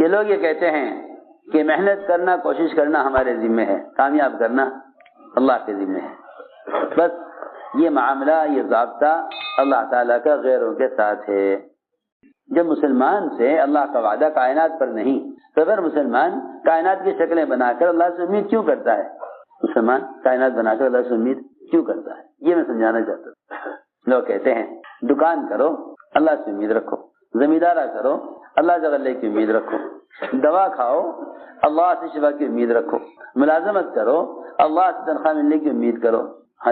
کہ لوگ یہ کہتے ہیں کہ محنت کرنا، کوشش کرنا ہمارے ذمہ ہے، کامیاب کرنا اللہ کے ذمہ ہے. بس یہ معاملہ، یہ ضابطہ اللہ تعالیٰ کا غیروں کے ساتھ ہے. جب مسلمان سے اللہ کا وعدہ کائنات پر نہیں، تو اگر مسلمان کائنات کی شکلیں بنا کر اللہ سے امید کیوں کرتا ہے؟ مسلمان کائنات بنا کر اللہ سے امید کیوں کرتا ہے؟ یہ میں سمجھانا چاہتا ہوں. لوگ کہتے ہیں دکان کرو اللہ سے امید رکھو، زمیندارہ کرو اللہ سے غلے کی امید رکھو، دوا کھاؤ اللہ سے شفا کی امید رکھو، ملازمت کرو اللہ سے تنخواہ ملنے کی امید کرو.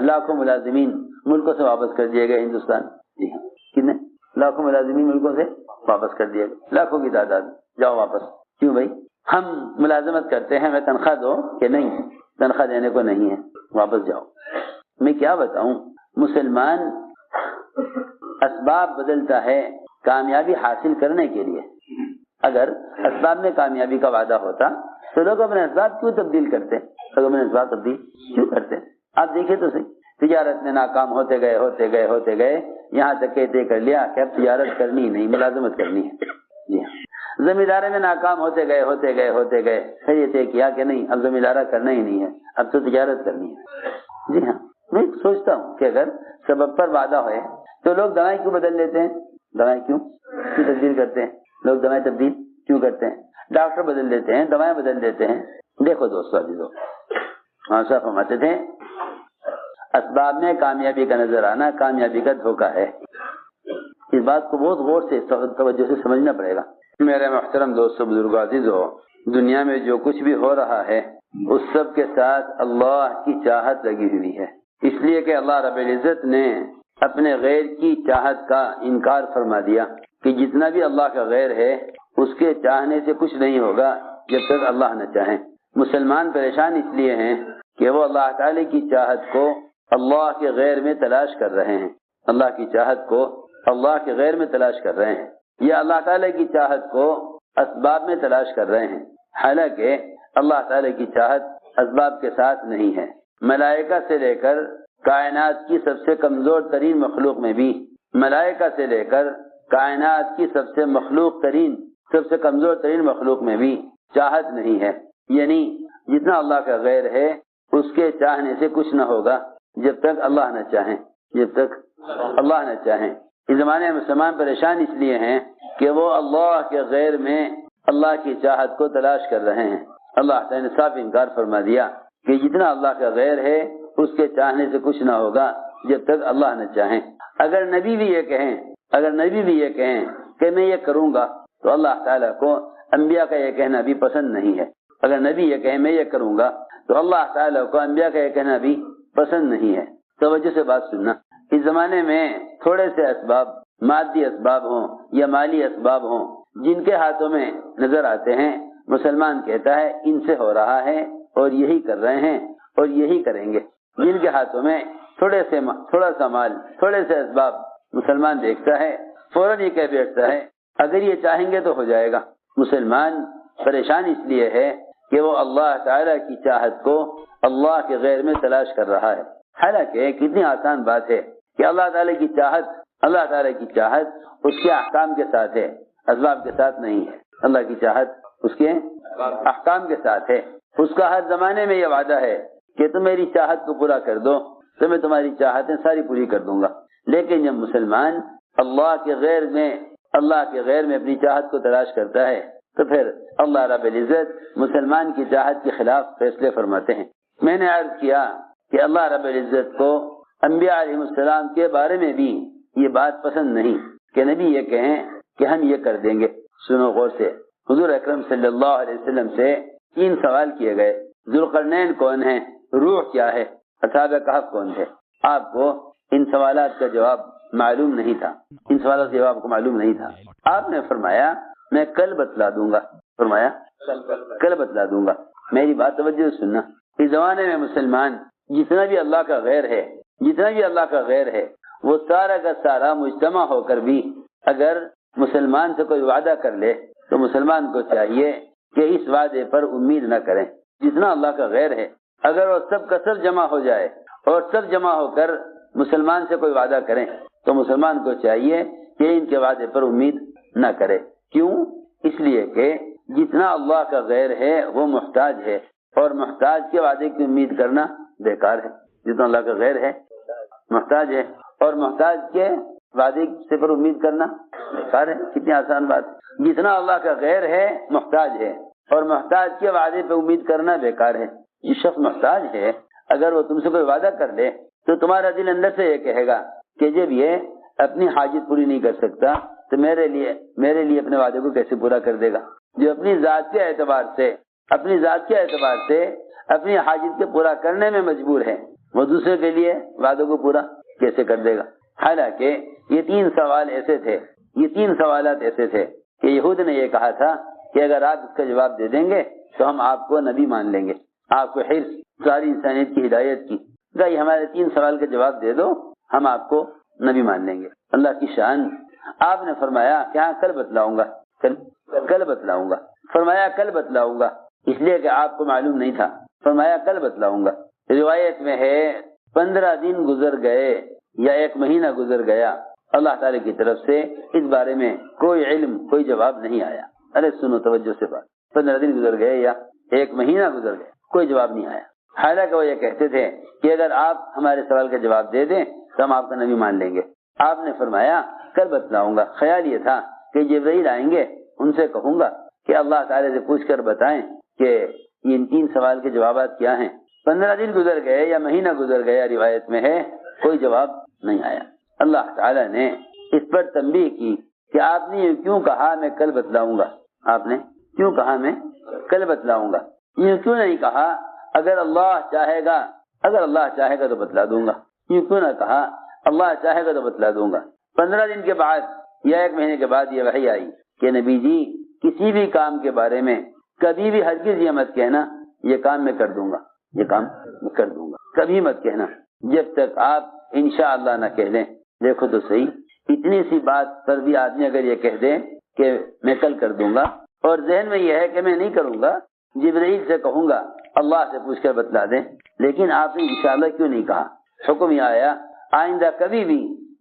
لاکھوں ملازمین ملکوں سے واپس کر دیے گئے ہندوستان. جی ہاں، کتنے لاکھوں ملازمین ملکوں سے واپس کر دیے گئے، لاکھوں کی تعداد. جاؤ واپس. کیوں بھائی؟ ہم ملازمت کرتے ہیں، ہمیں تنخواہ دو کہ نہیں، تنخواہ دینے کو نہیں ہے، واپس جاؤ. میں کیا بتاؤں، مسلمان اسباب بدلتا ہے کامیابی حاصل کرنے کے لیے. اگر اسباب میں کامیابی کا وعدہ ہوتا تو لوگ اپنے اسباب کیوں تبدیل کرتے؟ لوگ اپنے اسباب تبدیل کیوں کرتے؟ آپ دیکھیں تو صحیح، تجارت میں ناکام ہوتے گئے یہاں تک کہ طے کر لیا کہ اب تجارت کرنی نہیں، ملازمت کرنی ہے. جی ہاں، زمیندارے میں ناکام ہوتے گئے پھر یہ طے کیا کہ نہیں، اب زمیندارہ کرنا ہی نہیں ہے، اب تو تجارت کرنی ہے. جی ہاں، میں سوچتا ہوں کہ اگر سبب پر وعدہ ہوئے تو لوگ دوائیں کیوں بدل لیتے ہیں؟ دوائیں کیوں تبدیل کرتے ہیں؟ لوگ دوائیں تبدیل کیوں کرتے ہیں؟ ڈاکٹر بدل دیتے ہیں، دوائیں بدل دیتے ہیں. دیکھو دوستو عزیزو، صاحب فرماتے تھے اسباب میں کامیابی کا نظر آنا کامیابی کا دھوکہ ہے. اس بات کو بہت غور سے توجہ سے سمجھنا پڑے گا. میرے محترم دوستو، بزرگو، عزیزو، دنیا میں جو کچھ بھی ہو رہا ہے اس سب کے ساتھ اللہ کی چاہت لگی ہوئی ہے. اس لیے کہ اللہ رب العزت نے اپنے غیر کی چاہت کا انکار فرما دیا کہ جتنا بھی اللہ کا غیر ہے اس کے چاہنے سے کچھ نہیں ہوگا جب تک اللہ نہ چاہے. مسلمان پریشان اس لیے ہیں کہ وہ اللہ تعالی کی چاہت کو اللہ کے غیر میں تلاش کر رہے ہیں. اللہ کی چاہت کو اللہ کے غیر میں تلاش کر رہے ہیں، یا اللہ تعالی کی چاہت کو اسباب میں تلاش کر رہے ہیں، حالانکہ اللہ تعالی کی چاہت اسباب کے ساتھ نہیں ہے. ملائکہ سے لے کر کائنات کی سب سے کمزور ترین مخلوق میں بھی، ملائکہ سے لے کر کائنات کی سب سے کمزور ترین مخلوق میں بھی چاہت نہیں ہے. یعنی جتنا اللہ کا غیر ہے اس کے چاہنے سے کچھ نہ ہوگا جب تک اللہ نہ چاہیں، جب تک اللہ نہ چاہیں. اس زمانے میں مسلمان پریشان اس لیے ہیں کہ وہ اللہ کے غیر میں اللہ کی چاہت کو تلاش کر رہے ہیں. اللہ تعالی نے صاف انکار فرما دیا کہ جتنا اللہ کا غیر ہے اس کے چاہنے سے کچھ نہ ہوگا جب تک اللہ نہ چاہیں. اگر نبی بھی یہ کہیں کہ میں یہ کروں گا تو اللہ تعالیٰ کو انبیاء کا یہ کہنا بھی پسند نہیں ہے. اگر نبی یہ کہیں میں یہ کروں گا تو اللہ تعالیٰ کو انبیاء کا یہ کہنا بھی پسند نہیں ہے. توجہ سے بات سننا. اس زمانے میں تھوڑے سے اسباب، مادی اسباب ہوں یا مالی اسباب ہوں، جن کے ہاتھوں میں نظر آتے ہیں، مسلمان کہتا ہے ان سے ہو رہا ہے اور یہی کر رہے ہیں اور یہی کریں گے. جن کے ہاتھوں میں تھوڑا سا مال، تھوڑے سے اسباب، مسلمان دیکھتا ہے فوراً یہ کہہ بیٹھتا ہے اگر یہ چاہیں گے تو ہو جائے گا. مسلمان پریشان اس لیے ہے کہ وہ اللہ تعالیٰ کی چاہت کو اللہ کے غیر میں تلاش کر رہا ہے. حالانکہ کتنی آسان بات ہے کہ اللہ تعالیٰ کی چاہت اس کے احکام کے ساتھ ہے، اسباب کے ساتھ نہیں ہے. اللہ کی چاہت اس کے احکام کے ساتھ ہے. اس کا ہر زمانے میں یہ وعدہ ہے کہ تم میری چاہت کو پورا کر دو تو میں تمہاری چاہتیں ساری پوری کر دوں گا. لیکن جب مسلمان اللہ کے غیر میں اپنی چاہت کو تلاش کرتا ہے تو پھر اللہ رب العزت مسلمان کی چاہت کے خلاف فیصلے فرماتے ہیں. میں نے عرض کیا کہ اللہ رب العزت کو انبیاء علیہ السلام کے بارے میں بھی یہ بات پسند نہیں کہ نبی یہ کہیں کہ ہم یہ کر دیں گے. سنو غور سے. حضور اکرم صلی اللہ علیہ وسلم سے 3 سوال کیے گئے. ذوالقرنین کون ہیں؟ روح کیا ہے؟ اصحاب کہف کون تھے؟ آپ کو ان سوالات کا جواب معلوم نہیں تھا. آپ نے فرمایا میں کل بتلا دوں گا. میری بات توجہ سننا. اس زمانے میں مسلمان جتنا بھی اللہ کا غیر ہے وہ سارا کا سارا مجتمع ہو کر بھی اگر مسلمان سے کوئی وعدہ کر لے تو مسلمان کو چاہیے کہ اس وعدے پر امید نہ کریں. جتنا اللہ کا غیر ہے اگر وہ سب کا سب جمع ہو جائے اور سب جمع ہو کر مسلمان سے کوئی وعدہ کریں تو مسلمان کو چاہیے کہ ان کے وعدے پر امید نہ کرے. کیوں؟ اس لیے کہ جتنا اللہ کا غیر ہے وہ محتاج ہے، اور محتاج کے وعدے کی امید کرنا بیکار ہے۔ جتنا اللہ کا غیر ہے محتاج ہے، اور محتاج کے وعدے سے پر امید کرنا بیکار ہے۔ کتنی آسان بات ہے۔ جتنا اللہ کا غیر ہے محتاج ہے، اور محتاج کے وعدے پہ امید کرنا بیکار ہے۔ یہ شخص محتاج ہے، اگر وہ تم سے کوئی وعدہ کر لے تو تمہارا دل اندر سے یہ کہے گا کہ جب یہ اپنی حاجت پوری نہیں کر سکتا تو میرے لیے اپنے وعدے کو کیسے پورا کر دے گا۔ جو اپنی ذات کے اعتبار سے اپنی حاجت کے پورا کرنے میں مجبور ہے، وہ دوسرے کے لیے وعدوں کو پورا کیسے کر دے گا۔ حالانکہ یہ تین سوالات ایسے تھے کہ یہود نے یہ کہا تھا کہ اگر آپ اس کا جواب دے دیں گے تو ہم آپ کو نبی مان لیں گے۔ آپ کو حرص ساری انسانیت کی ہدایت کی، کہ ہمارے 3 سوال کا جواب دے دو، ہم آپ کو نبی مان لیں گے۔ اللہ کی شان، آپ نے فرمایا کہ ہاں کل بتلاؤں گا، کل بتلاؤں گا۔ فرمایا کل بتلاؤں گا، اس لیے کہ آپ کو معلوم نہیں تھا، فرمایا کل بتلاؤں گا۔ روایت میں ہے 15 دن گزر گئے یا 1 مہینہ گزر گیا، اللہ تعالی کی طرف سے اس بارے میں کوئی علم، کوئی جواب نہیں آیا۔ ارے سنو توجہ سے بات، 15 دن گزر گئے یا 1 مہینہ گزر گئے، کوئی جواب نہیں آیا۔ حالانکہ وہ یہ کہتے تھے کہ اگر آپ ہمارے سوال کا جواب دے دیں تو ہم آپ کا نبی مان لیں گے۔ آپ نے فرمایا کل بتلاؤں گا۔ خیال یہ تھا کہ جبرائیل آئیں گے، ان سے کہوں گا کہ اللہ تعالی سے پوچھ کر بتائیں کہ ان 3 سوال کے جوابات کیا ہیں۔ 15 دن گزر گئے یا مہینہ گزر گیا، روایت میں ہے، کوئی جواب نہیں آیا۔ اللہ تعالی نے اس پر تنبیہ کی کہ آپ نے یہ کیوں کہا میں کل بتلاؤں گا؟ آپ نے کیوں کہا میں کل بتلاؤں گا؟ یہ کیوں نہیں کہا اگر اللہ چاہے گا تو بتلا دوں گا؟ یہ کیوں نہ کہا اللہ چاہے گا تو بتلا دوں گا؟ 15 دن کے بعد یا 1 مہینے کے بعد یہ وحی آئی کہ نبی جی کسی بھی کام کے بارے میں کبھی بھی ہرگز یہ مت کہنا یہ کام میں کر دوں گا، یہ کام میں کر دوں گا، کبھی مت کہنا جب تک آپ انشاءاللہ نہ کہہ دیں۔ دیکھو تو صحیح، اتنی سی بات پر بھی آدمی اگر یہ کہہ دے کہ میں کل کر دوں گا، اور ذہن میں یہ ہے کہ میں نہیں کروں گا، جبرائیل سے کہوں گا اللہ سے پوچھ کر بتلا دیں، لیکن آپ نے انشاءاللہ کیوں نہیں کہا؟ حکم یہ آیا آئندہ کبھی بھی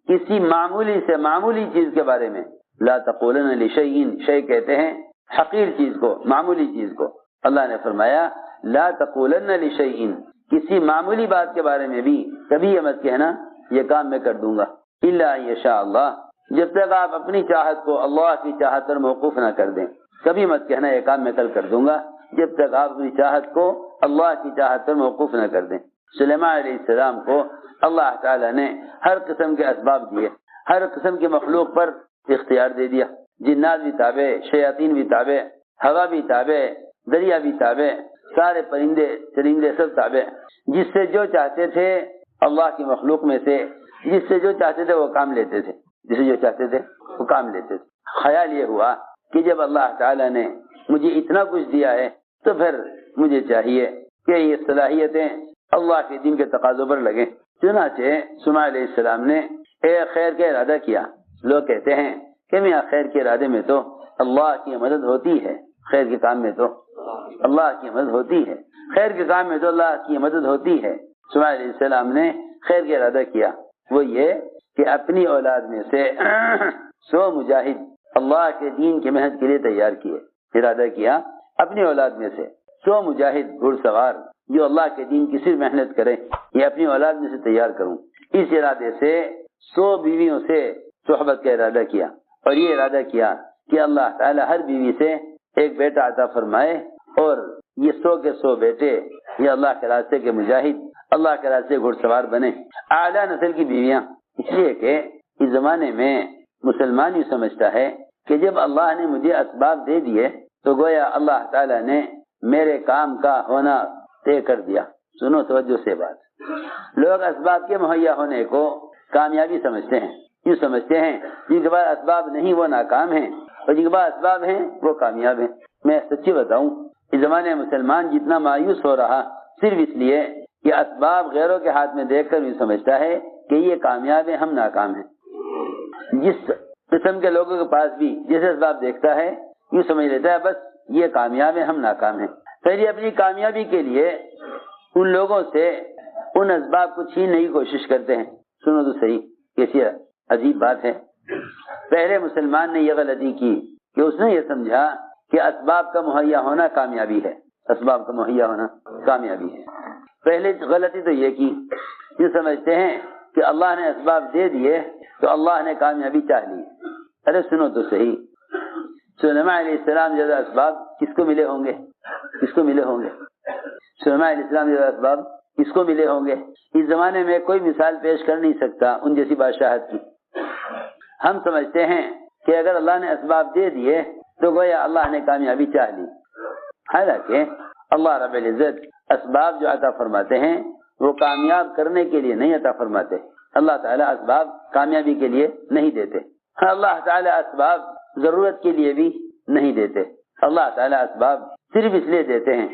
کسی معمولی سے معمولی چیز کے بارے میں لا تقولن لشیء، شیء کہتے ہیں حقیر چیز کو، معمولی چیز کو۔ اللہ نے فرمایا لا تقولن لشیء، کسی معمولی بات کے بارے میں بھی کبھی یہ مت کہنا یہ کام میں کر دوں گا، الا ان یشاء اللہ، جب تک آپ اپنی چاہت کو اللہ کی چاہت پر موقوف نہ کر دیں۔ کبھی مت کہنا یہ کام میں کل کر دوں گا جب تک آپ اپنی چاہت کو اللہ کی چاہت پر موقوف نہ کر دیں۔ سلیمان علیہ السلام کو اللہ تعالی نے ہر قسم کے اسباب دیے، ہر قسم کی مخلوق پر اختیار دے دیا، جنات بھی تابع، شیاطین بھی تابع، ہوا بھی تابع، دریا بھی تابع، سارے پرندے چرندے سب تابع، جس سے جو چاہتے تھے اللہ کی مخلوق میں سے، جس سے جو چاہتے تھے وہ کام لیتے تھے، جسے جو چاہتے تھے وہ کام لیتے تھے۔ خیال یہ ہوا کہ جب اللہ تعالی نے مجھے اتنا کچھ دیا ہے تو پھر مجھے چاہیے کہ یہ صلاحیتیں اللہ کے دین کے تقاضوں پر لگیں۔ چنانچہ سلیمان علیہ السلام نے ایک خیر کا ارادہ کیا۔ لوگ کہتے ہیں کہ میاں خیر کے ارادے میں تو اللہ کی مدد ہوتی ہے، خیر کے کام میں تو اللہ کی مدد ہوتی ہے، خیر کے کام میں تو اللہ کی مدد ہوتی ہے۔ سلیمان علیہ السلام نے خیر کا ارادہ کیا، وہ یہ کہ اپنی اولاد میں سے 100 مجاہد اللہ کے دین کی محنت کے لیے تیار کیے۔ ارادہ کیا اپنی اولاد میں سے 100 مجاہد گھڑ سوار جو اللہ کے دین کی صرف محنت کریں، یہ اپنی اولاد میں سے تیار کروں۔ اس ارادے سے 100 بیویوں سے صحبت کا ارادہ کیا، اور یہ ارادہ کیا کہ اللہ تعالی ہر بیوی سے ایک بیٹا عطا فرمائے، اور یہ 100 کے 100 بیٹے یہ اللہ کے راستے کے مجاہد، اللہ کے راستے گھڑ سوار بنے، اعلیٰ نسل کی بیویاں۔ اس لیے کہ اس زمانے میں مسلمان یہ سمجھتا ہے کہ جب اللہ نے مجھے اسباب دے دیے تو گویا اللہ تعالی نے میرے کام کا ہونا طے کر دیا۔ سنو توجہ سے بات، لوگ اسباب کے مہیا ہونے کو کامیابی سمجھتے ہیں، یوں سمجھتے ہیں جن کے پاس اسباب نہیں وہ ناکام ہیں، اور جن کے پاس اسباب ہیں وہ کامیاب ہیں۔ میں سچی بتاؤں، اس زمانے میں مسلمان جتنا مایوس ہو رہا صرف اس لیے کہ اسباب غیروں کے ہاتھ میں دیکھ کر یوں سمجھتا ہے کہ یہ کامیاب ہیں، ہم ناکام ہیں۔ جس قسم کے لوگوں کے پاس بھی جیسے اسباب دیکھتا ہے یوں سمجھ لیتا ہے بس یہ کامیاب ہیں، ہم ناکام ہیں۔ پھر یہ اپنی کامیابی کے لیے ان لوگوں سے ان اسباب کو چھیننے کی کوشش کرتے ہیں۔ سنو تو صحیح، کیسی عجیب بات ہے۔ پہلے مسلمان نے یہ غلطی کی کہ اس نے یہ سمجھا کہ اسباب کا مہیا ہونا کامیابی ہے، اسباب کا مہیا ہونا کامیابی ہے۔ پہلے غلطی تو یہ کی، یہ سمجھتے ہیں کہ اللہ نے اسباب دے دیے تو اللہ نے کامیابی چاہ لی۔ ارے سنو تو صحیح، سلیمان علیہ السلام جیسے اسباب کس کو ملے ہوں گے؟ کس کو ملے ہوں گے؟ سلیمان علیہ السلام جیسے اسباب کس کو ملے ہوں گے؟ اس زمانے میں کوئی مثال پیش کر نہیں سکتا ان جیسی بادشاہت کی۔ ہم سمجھتے ہیں کہ اگر اللہ نے اسباب دے دیے تو گویا اللہ نے کامیابی چاہ لی، حالانکہ اللہ رب العزت اسباب جو عطا فرماتے ہیں وہ کامیاب کرنے کے لیے نہیں عطا فرماتے۔ اللہ تعالیٰ اسباب کامیابی کے لیے نہیں دیتے، اللہ تعالیٰ اسباب ضرورت کے لیے بھی نہیں دیتے۔ اللہ تعالیٰ اسباب صرف اس لیے دیتے ہیں،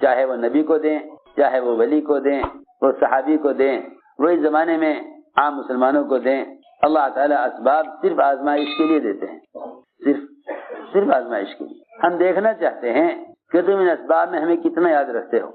چاہے وہ نبی کو دیں، چاہے وہ ولی کو دیں، وہ صحابی کو دیں، وہ اس زمانے میں عام مسلمانوں کو دیں، اللہ تعالیٰ اسباب صرف آزمائش کے لیے دیتے ہیں، صرف آزمائش کے لیے۔ ہم دیکھنا چاہتے ہیں کہ تم ان اسباب میں ہمیں کتنا یاد رکھتے ہو،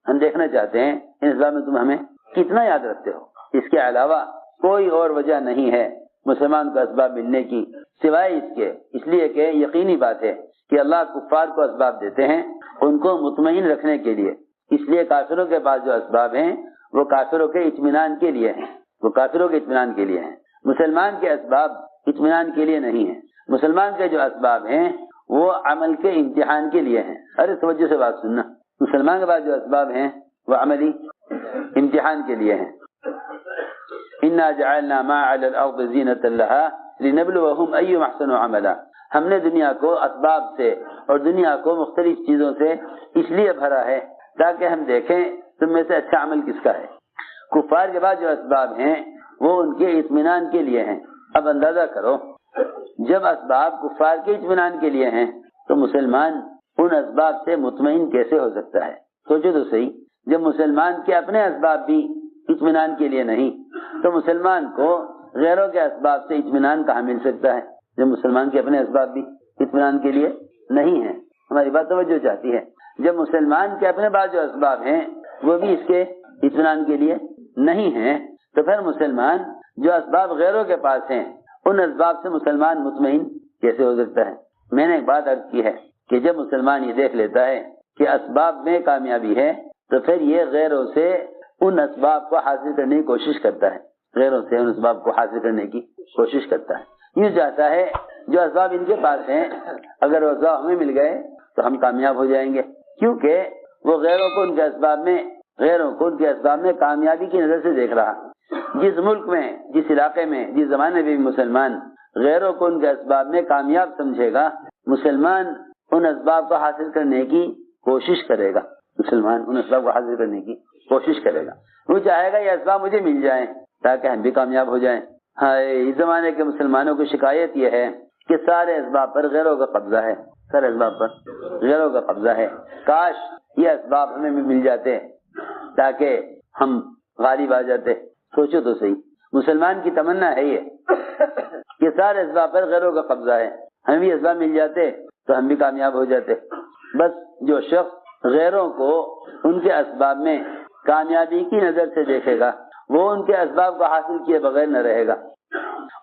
ہم دیکھنا چاہتے ہیں ان اسباب میں تم ہمیں کتنا یاد رکھتے ہو۔ اس کے علاوہ کوئی اور وجہ نہیں ہے مسلمان کو اسباب ملنے کی سوائے اس کے، اس لیے کہ یقینی بات ہے کہ اللہ کفار کو اسباب دیتے ہیں ان کو مطمئن رکھنے کے لیے، اس لیے کافروں کے پاس جو اسباب ہیں وہ کافروں کے اطمینان کے لیے ہیں، وہ کافروں کے اطمینان کے لیے ہیں۔ مسلمان کے اسباب اطمینان کے لیے نہیں ہیں، مسلمان کے جو اسباب ہیں وہ عمل کے امتحان کے لیے ہیں۔ ارے توجہ سے بات سننا، مسلمان کے پاس جو اسباب ہیں وہ عملی امتحان کے لیے ہیں۔ اِنَّا جَعَلْنَا مَا عَلَى الْأَرْضِ زِينَةً لَهَا لِنَبْلُوَهُمْ أَيُّهُمْ أَحْسَنُ عَمَلًا۔ ہم نے دنیا کو اسباب سے اور دنیا کو مختلف چیزوں سے اس لیے بھرا ہے تاکہ ہم دیکھیں تم میں سے اچھا عمل کس کا ہے۔ کفار کے بعد جو اسباب ہیں وہ ان کے اطمینان کے لیے ہیں۔ اب اندازہ کرو، جب اسباب کفار کے اطمینان کے لیے ہیں تو مسلمان ان اسباب سے مطمئن کیسے ہو سکتا ہے؟ سوچو تو صحیح، جب مسلمان کے اپنے اسباب بھی اطمینان کے لیے نہیں تو مسلمان کو غیروں کے اسباب سے اطمینان کہاں مل سکتا ہے؟ جب مسلمان کے اپنے اسباب بھی اطمینان کے لیے نہیں ہیں۔ ہماری بات توجہ چاہتی ہے، جب مسلمان کے اپنے بعض جو اسباب ہیں وہ بھی اس کے اطمینان کے لیے نہیں ہیں تو پھر مسلمان جو اسباب غیروں کے پاس ہیں ان اسباب سے مسلمان مطمئن کیسے ہو سکتا ہے؟ میں نے ایک بات عرض کی ہے کہ جب مسلمان یہ دیکھ لیتا ہے کہ اسباب میں کامیابی ہے تو پھر یہ غیروں سے ان اسباب کو حاصل کرنے کی کوشش کرتا ہے، غیروں سے ان اسباب کو حاصل کرنے کی کوشش کرتا ہے۔ یہ چاہتا ہے جو اسباب ان کے پاس ہیں اگر وہ اسباب ہمیں مل گئے تو ہم کامیاب ہو جائیں گے، کیونکہ وہ غیروں کو ان کے اسباب میں کامیابی کی نظر سے دیکھ رہا۔ جس ملک میں، جس علاقے میں، جس زمانے میں بھی مسلمان غیروں کو ان کے اسباب میں کامیاب سمجھے گا، مسلمان ان اسباب کو حاصل کرنے کی کوشش کرے گا، مسلمان ان اسباب کو حاصل کرنے کی کوشش کرے گا۔ وہ چاہے گا یہ اسباب مجھے مل جائیں تاکہ ہم بھی کامیاب ہو جائیں۔ اس زمانے کے مسلمانوں کی شکایت یہ ہے کہ سارے اسباب پر غیروں کا قبضہ ہے، سارے اسباب پر غیروں کا قبضہ ہے۔ کاش یہ اسباب ہمیں بھی مل جاتے تاکہ ہم غالب آ جاتے۔ سوچو تو صحیح، مسلمان کی تمنا ہے یہ کہ سارے اسباب پر غیروں کا قبضہ ہے، ہمیں بھی اسباب مل جاتے تو ہم بھی کامیاب ہو جاتے۔ بس جو شخص غیروں کو ان کے اسباب میں کامیابی کی نظر سے دیکھے گا وہ ان کے اسباب کو حاصل کیے بغیر نہ رہے گا،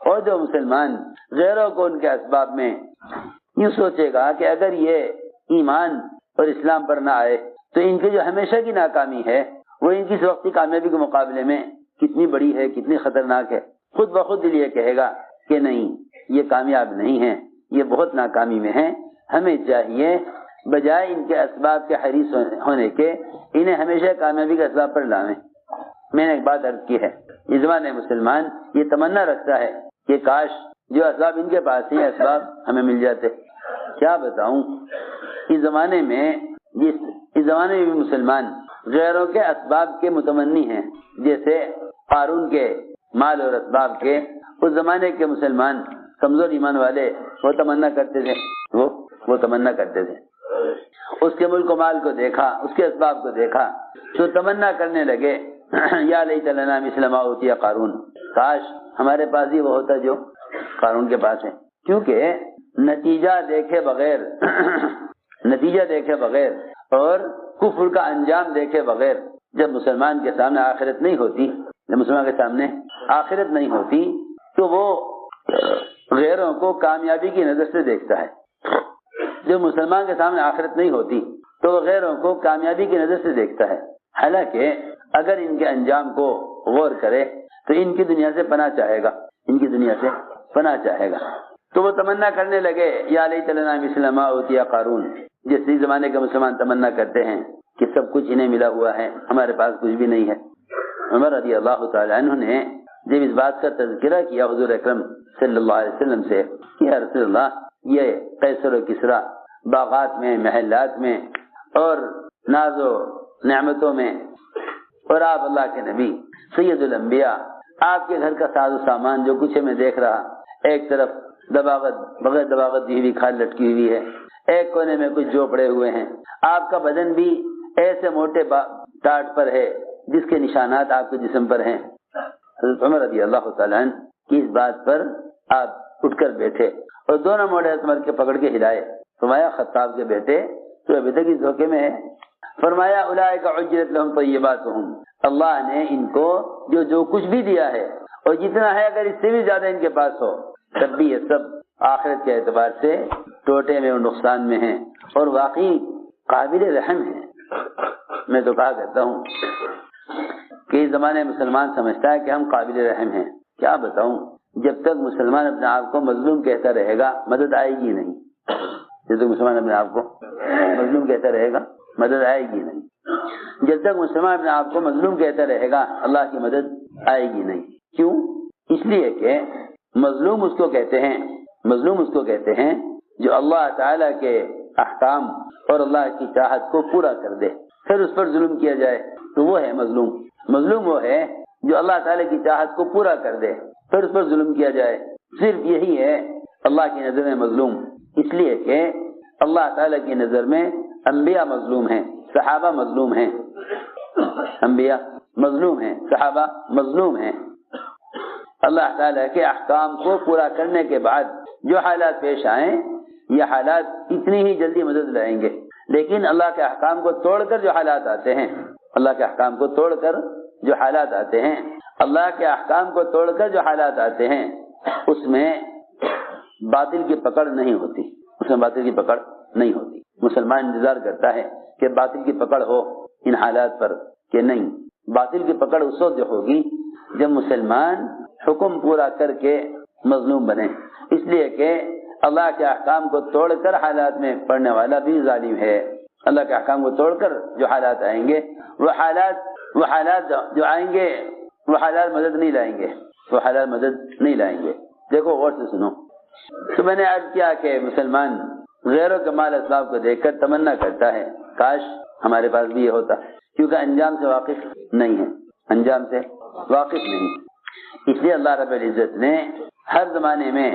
اور جو مسلمان غیروں کو ان کے اسباب میں یوں سوچے گا کہ اگر یہ ایمان اور اسلام پر نہ آئے تو ان کی جو ہمیشہ کی ناکامی ہے وہ ان کی اس وقتی کامیابی کے مقابلے میں کتنی بڑی ہے، کتنی خطرناک ہے، خود بخود دل یہ کہے گا کہ نہیں یہ کامیاب نہیں ہیں، یہ بہت ناکامی میں ہیں، ہمیں چاہیے بجائے ان کے اسباب کے حریص ہونے کے انہیں ہمیشہ کامیابی کے اسباب پر لاویں۔ میں نے ایک بات عرض کی ہے، اس زمانے مسلمان یہ تمنا رکھتا ہے کہ کاش جو اسباب ان کے پاس ہیں اسباب ہمیں مل جاتے۔ کیا بتاؤں، اس زمانے میں بھی مسلمان غیروں کے اسباب کے متمنی ہیں، جیسے قارون کے مال اور اسباب کے اس زمانے کے مسلمان کمزور ایمان والے وہ تمنا کرتے تھے، وہ تمنا کرتے تھے۔ اس کے ملک و مال کو دیکھا، اس کے اسباب کو دیکھا تو تمنا کرنے لگے یا لیت لنا مثل ما اوتی قارون، کاش ہمارے پاس ہی وہ ہوتا جو قارون کے پاس ہے۔ کیونکہ نتیجہ دیکھے بغیر اور کفر کا انجام دیکھے بغیر جب مسلمان کے سامنے آخرت نہیں ہوتی تو وہ غیروں کو کامیابی کی نظر سے دیکھتا ہے۔ جو مسلمان کے سامنے آخرت نہیں ہوتی تو وہ غیروں کو کامیابی کی نظر سے دیکھتا ہے، حالانکہ اگر ان کے انجام کو غور کرے تو ان کی دنیا سے پناہ چاہے گا، ان کی دنیا سے پناہ چاہے گا۔ تو وہ تمنا کرنے لگے یا لیت لنا مثل ما اوتی قارون، جس زمانے کے مسلمان تمنا کرتے ہیں کہ سب کچھ انہیں ملا ہوا ہے، ہمارے پاس کچھ بھی نہیں ہے۔ عمر رضی اللہ تعالی عنہ نے جب اس بات کا تذکرہ کیا حضور اکرم صلی اللہ علیہ وسلم سے کہ یا رسول اللہ، یہ قیصر و کسریٰ باغات میں، محلات میں اور ناز و نعمتوں میں، اور آپ اللہ کے نبی سید الانبیاء، آپ کے گھر کا ساز و سامان جو کچھ ہے میں دیکھ رہا، ایک طرف دباغت بغیر دباغت دی ہوئی کھال لٹکی ہوئی ہے، ایک کونے میں کچھ جو پڑے ہوئے ہیں، آپ کا بدن بھی ایسے موٹے ٹاٹ پر ہے جس کے نشانات آپ کے جسم پر ہیں۔ حضرت عمر رضی اللہ تعالیٰ عنہ کی اس بات پر آپ اٹھ کر بیٹھے اور دونوں موڑے عمر کے پکڑ کے ہلائے، فرمایا خطاب کے بیٹے تو ابھی تک اس دھوکے میں ہے۔ فرمایا اولئک عجلت لهم طیباتهم، اللہ نے ان کو جو کچھ بھی دیا ہے اور جتنا ہے اگر اس سے بھی زیادہ ان کے پاس ہو تب بھی یہ سب آخرت کے اعتبار سے ٹوٹے میں اور نقصان میں ہیں اور واقعی قابل رحم ہیں۔ میں تو کہا کرتا ہوں کہ اس زمانے میں مسلمان سمجھتا ہے کہ ہم قابل رحم ہیں، کیا بتاؤں، جب تک مسلمان اپنے آپ کو مظلوم کہتا رہے گا مدد آئے گی نہیں، جب تک مسلمان اپنے آپ کو مظلوم کہتا رہے گا مدد آئے گی نہیں، جب تک مسلمان اپنے آپ کو مظلوم کہتا رہے گا اللہ کی مدد آئے گی نہیں۔ کیوں؟ اس لیے کہ مظلوم اس کو کہتے ہیں جو اللہ تعالیٰ کے احکام اور اللہ کی چاہت کو پورا کر دے، پھر اس پر ظلم کیا جائے تو وہ ہے مظلوم۔ مظلوم وہ ہے جو اللہ تعالیٰ کی چاہت کو پورا کر دے پھر اس پر ظلم کیا جائے، صرف یہی ہے اللہ کی نظر میں مظلوم۔ اس لیے کہ اللہ تعالیٰ کی نظر میں انبیاء مظلوم ہیں، صحابہ مظلوم ہیں، انبیاء مظلوم ہیں، صحابہ مظلوم ہیں۔ اللہ تعالیٰ کے احکام کو پورا کرنے کے بعد جو حالات پیش آئیں یہ حالات اتنی ہی جلدی مدد لائیں گے، لیکن اللہ کے احکام کو توڑ کر جو حالات آتے ہیں، اللہ کے احکام کو توڑ کر جو حالات آتے ہیں، اللہ کے احکام کو توڑ کر جو حالات آتے ہیں اس میں باطل کی پکڑ نہیں ہوتی، اس میں باطل کی پکڑ نہیں ہوتی۔ مسلمان انتظار کرتا ہے کہ باطل کی پکڑ ہو ان حالات پر، کہ نہیں، باطل کی پکڑ اس وقت جو ہوگی جب مسلمان حکم پورا کر کے مظلوم بنے، اس لیے کہ اللہ کے احکام کو توڑ کر حالات میں پڑنے والا بھی ظالم ہے۔ اللہ کے احکام کو توڑ کر جو حالات آئیں گے وہ حالات جو آئیں گے وہ حالات مدد نہیں لائیں گے، وہ حالات مدد نہیں لائیں گے۔ دیکھو غور سے سنو، تو میں نے عرض کیا کہ مسلمان غیروں کے مال اسباب کو دیکھ کر تمنا کرتا ہے کاش ہمارے پاس بھی یہ ہوتا، کیونکہ انجام سے واقف نہیں ہے، انجام سے واقف نہیں۔ اس لیے اللہ رب العزت نے ہر زمانے میں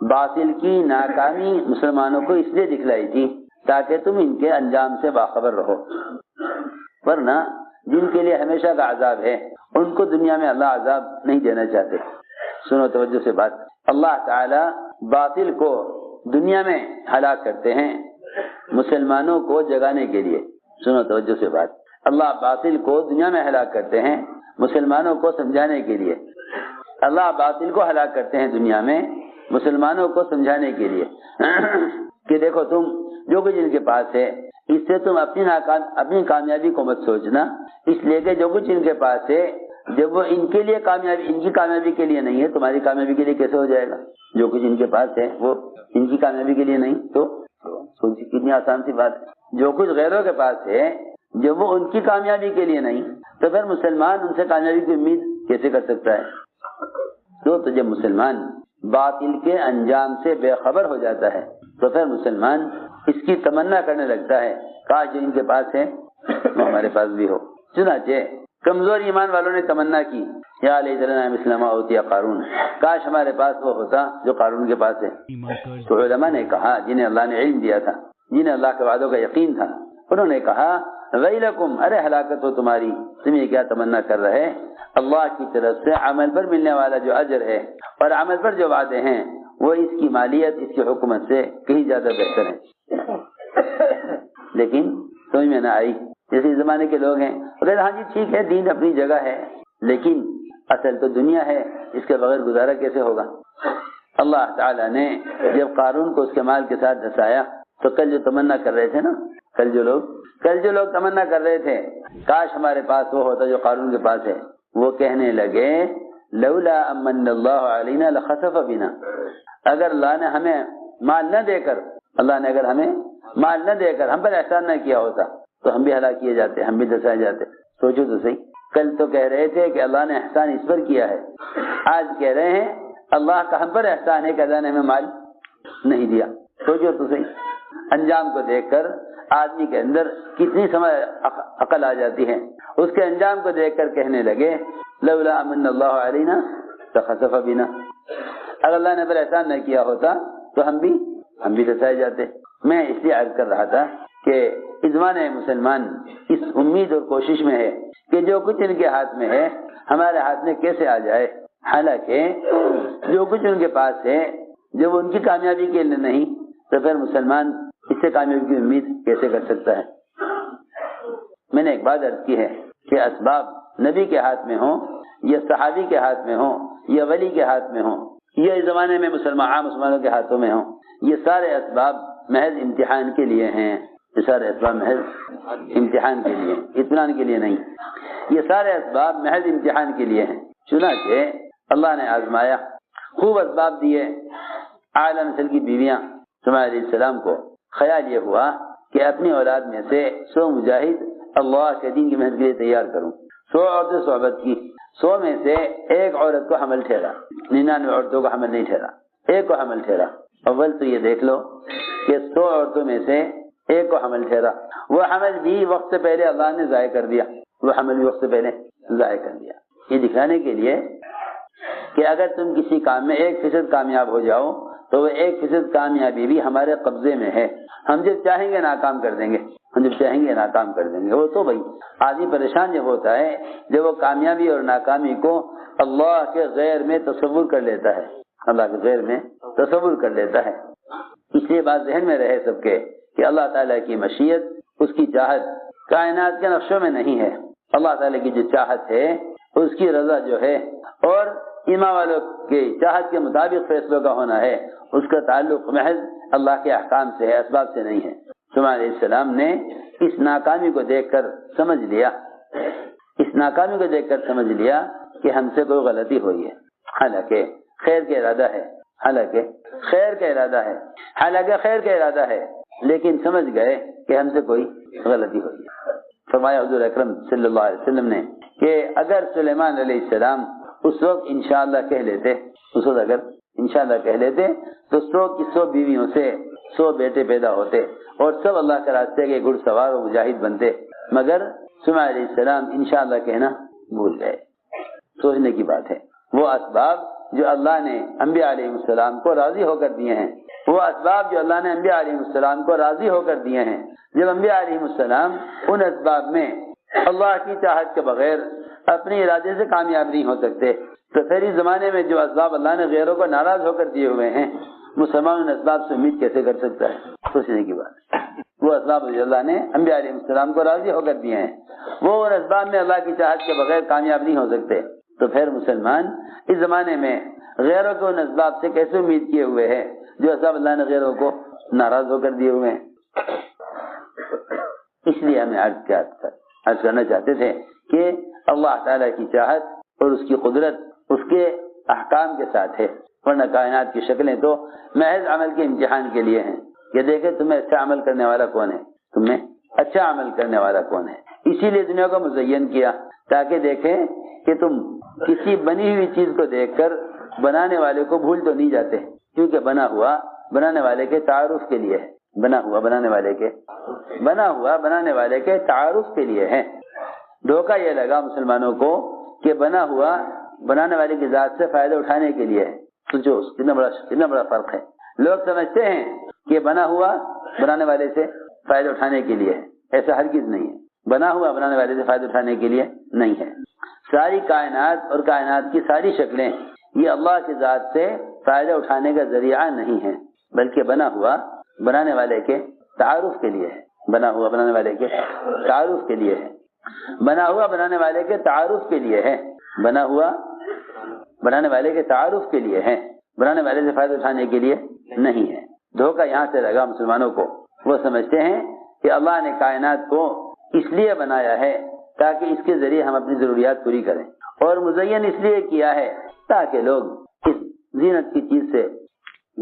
باطل کی ناکامی مسلمانوں کو اس لیے دکھلائی تھی تاکہ تم ان کے انجام سے باخبر رہو، ورنہ جن کے لیے ہمیشہ کا عذاب ہے ان کو دنیا میں اللہ عذاب نہیں دینا چاہتے۔ سنو توجہ سے بات، اللہ تعالی باطل کو دنیا میں ہلاک کرتے ہیں مسلمانوں کو جگانے کے لیے۔ سنو توجہ سے بات، اللہ باطل کو دنیا میں ہلاک کرتے ہیں مسلمانوں کو سمجھانے کے لیے۔ اللہ باطل کو ہلاک کرتے ہیں دنیا میں مسلمانوں کو سمجھانے کے لیے کہ دیکھو تم جو کچھ ان کے پاس ہے اس سے تم اپنی کامیابی کو مت سوچنا، اس لیے کہ جو کچھ ان کے پاس ہے جب وہ ان کے لیے ان کی کامیابی کے لیے نہیں ہے تمہاری کامیابی کے لیے کیسے ہو جائے گا؟ جو کچھ ان کے پاس ہے وہ ان کی کامیابی کے لیے نہیں تو کتنی آسان سی بات ہے۔ جو کچھ غیروں کے پاس ہے جب وہ ان کی کامیابی کے لیے نہیں تو پھر مسلمان ان سے کامیابی کی امید کیسے کر سکتا ہے؟ تو جب مسلمان باطل کے انجام سے بے خبر ہو جاتا ہے تو پھر مسلمان اس کی تمنا کرنے لگتا ہے کاش جو ان کے پاس ہے وہ ہمارے پاس بھی ہو۔ چنانچہ کمزور ایمان والوں نے تمنا کی یا لیتنا مثل ما اوتی قارون، کاش ہمارے پاس وہ ہوتا جو قارون کے پاس ہے۔ تو علماء نے کہا جنہیں اللہ نے علم دیا تھا، جنہیں اللہ کے وعدوں کا یقین تھا، انہوں نے کہا ویلکم، ارے ہلاکت ہو تمہاری، تم یہ کیا تمنا کر رہے؟ اللہ کی طرف سے عمل پر ملنے والا جو اجر ہے اور عمل پر جو وعدے ہیں وہ اس کی مالیت، اس کی حکومت سے کہیں زیادہ بہتر ہے۔ لیکن سمجھ میں نہ آئی، جیسے اس زمانے کے لوگ ہیں اگر ہاں جی ٹھیک ہے دین اپنی جگہ ہے لیکن اصل تو دنیا ہے، اس کے بغیر گزارا کیسے ہوگا؟ اللہ تعالیٰ نے جب قارون کو اس کے مال کے ساتھ دھسایا تو کل جو تمنا کر رہے تھے نا، کل جو لوگ تمنا کر رہے تھے کاش ہمارے پاس وہ ہوتا جو قارون کے پاس ہے، وہ کہنے لگے لولا امن اللہ علینا لخسف بنا، اگر اللہ نے ہمیں مال نہ دے کر، ہم پر احسان نہ کیا ہوتا تو ہم بھی ہلاک کیے جاتے، ہم بھی دسائے جاتے۔ سوچو تو صحیح، کل تو کہہ رہے تھے کہ اللہ نے احسان اس پر کیا ہے، آج کہہ رہے ہیں اللہ کا ہم پر احسان ہے کہ اللہ نے ہمیں مال نہیں دیا۔ سوچو تو صحیح، انجام کو دیکھ کر آدمی کے اندر کتنی سمجھ عقل آ جاتی ہے، اس کے انجام کو دیکھ کر کہنے لگے لولا امن اللہ علینا لخسف بنا، اگر اللہ نے پر احسان نہ کیا ہوتا تو ہم بھی دسائے جاتے۔ میں اس لیے عرض کر رہا تھا کہ اس زمانے مسلمان اس امید اور کوشش میں ہے کہ جو کچھ ان کے ہاتھ میں ہے ہمارے ہاتھ میں کیسے آ جائے، حالانکہ جو کچھ ان کے پاس ہے جب ان کی کامیابی کے لیے نہیں تو پھر مسلمان اس سے کامیابی کی امید کیسے کر سکتا ہے؟ میں نے ایک بات عرض کی ہے کہ اسباب نبی کے ہاتھ میں ہوں یا صحابی کے ہاتھ میں ہوں یا ولی کے ہاتھ میں ہوں یا اس زمانے میں عام مسلمانوں کے ہاتھوں میں ہوں، یہ سارے اسباب محض امتحان کے لیے ہیں، یہ سارے اسباب محض امتحان کے لیے، اطمینان کے لیے نہیں، یہ سارے اسباب محض امتحان کے لیے ہیں۔ چنانچہ اللہ نے آزمایا، خوب اسباب دیے۔ اعلیٰ نسل کی بیویاں سمیہ علیہ السلام کو خیال یہ ہوا کہ اپنی اولاد میں سے 100 مجاہد اللہ کے دین کی محنت کے لیے تیار کروں۔ 100 عورتیں صحبت کی، 100 میں سے ایک عورت کو حمل ٹھہرا، 99 عورتوں کو حمل نہیں ٹھہرا، ایک کو حمل ٹھہرا۔ اول تو یہ دیکھ لو کہ 100 عورتوں میں سے ایک کو حمل ٹھہرا، وہ حمل بھی وقت سے پہلے اللہ نے ضائع کر دیا، یہ دکھانے کے لیے کہ اگر تم کسی کام میں 1% کامیاب ہو جاؤ تو وہ 1% کامیابی بھی ہمارے قبضے میں ہے، ہم جب چاہیں گے ناکام کر دیں گے۔ وہ تو بھائی آدمی پریشان جب ہوتا ہے جب وہ کامیابی اور ناکامی کو اللہ کے غیر میں تصور کر لیتا ہے، اس لیے بات ذہن میں رہے سب کے کہ اللہ تعالیٰ کی مشیت، اس کی چاہت کائنات کے نقشوں میں نہیں ہے، اللہ تعالیٰ کی جو چاہت ہے اس کی رضا جو ہے اور ایمان والوں کی چاہت کے مطابق فیصلوں کا ہونا ہے، اس کا تعلق محض اللہ کے احکام سے ہے، اسباب سے نہیں ہے۔ سمیہ علیہ السلام نے اس ناکامی کو دیکھ کر سمجھ لیا کہ ہم سے کوئی غلطی ہوئی ہے، حالانکہ خیر کا ارادہ ہے، لیکن سمجھ گئے کہ ہم سے کوئی غلطی ہوئی ہے۔ فرمایا حضور اکرم صلی اللہ علیہ وسلم نے کہ اگر سلیمان علیہ السلام اس وقت انشاءاللہ کہہ لیتے تو 100 کی 100 بیویوں سے 100 بیٹے پیدا ہوتے اور سب اللہ کے راستے کے گھڑ سوار و مجاہد بنتے، مگر سمیہ علیہ السلام انشاءاللہ کہنا بھول گئے۔ سوچنے کی بات ہے، وہ اسباب جو اللہ نے انبیاء علیہ السلام کو راضی ہو کر دیے ہیں، جب انبیاء علیہ السلام ان اسباب میں اللہ کی چاہت کے بغیر اپنے ارادے سے کامیاب نہیں ہو سکتے تو پھر اس زمانے میں جو اسباب اللہ نے غیروں کو ناراض ہو کر دیے ہوئے ہیں، مسلمان ان اسباب سے امید کیسے کر سکتا ہے؟ سوچنے کی بات ہے۔ وہ اسباب جو اللہ نے انبیاء علیہ السلام کو راضی ہو کر دیے ہیں، وہ ان اسباب میں اللہ کی چاہت کے بغیر کامیاب نہیں ہو سکتے، تو پھر مسلمان اس زمانے میں غیروں کو ان اسباب سے کیسے امید کیے ہوئے ہیں جو اسباب اللہ نے غیروں کو ناراض ہو کر دیے ہوئے ہیں؟ اس لیے ہمیں عرض کرنا چاہتے تھے کہ اللہ تعالیٰ کی چاہت اور اس کی قدرت اس کے احکام کے ساتھ ہے، ورنہ کائنات کی شکلیں تو محض عمل کے امتحان کے لیے ہیں کہ دیکھیں تمہیں اچھا عمل کرنے والا کون ہے، اسی لیے دنیا کو مزین کیا تاکہ دیکھیں کہ تم کسی بنی ہوئی چیز کو دیکھ کر بنانے والے کو بھول تو نہیں جاتے، کیونکہ بنا ہوا بنانے والے کے تعارف کے لیے ہے، بنانے والے کے تعارف کے لیے ہے۔ دھوکہ یہ لگا مسلمانوں کو کہ بنا ہوا بنانے والے کی ذات سے فائدہ اٹھانے کے لیے ہے، تو جو کتنا بڑا فرق ہے۔ لوگ سمجھتے ہیں کہ بنا ہوا بنانے والے سے فائدہ اٹھانے کے لیے ہے، ایسا ہرگز نہیں ہے، بنا ہوا بنانے والے سے فائدہ اٹھانے کے لیے نہیں ہے۔ ساری کائنات اور کائنات کی ساری شکلیں یہ اللہ کی ذات سے فائدہ اٹھانے کا ذریعہ نہیں ہے، بلکہ بنا ہوا بنانے والے کے تعارف کے لیے ہے، بنا ہوا بنانے والے کے تعارف کے لیے ہے، بنا ہوا بنانے والے کے تعارف کے لیے ہے، بنا ہوا بنانے والے کے تعارف کے لیے ہے، بنانے والے سے فائدہ اٹھانے کے لیے نہیں ہے۔ دھوکہ یہاں سے لگا مسلمانوں کو وہ سمجھتے ہیں کہ اللہ نے کائنات کو اس لیے بنایا ہے تاکہ اس کے ذریعے ہم اپنی ضروریات پوری کریں، اور مزین اس لیے کیا ہے تاکہ لوگ اس زینت کی چیز سے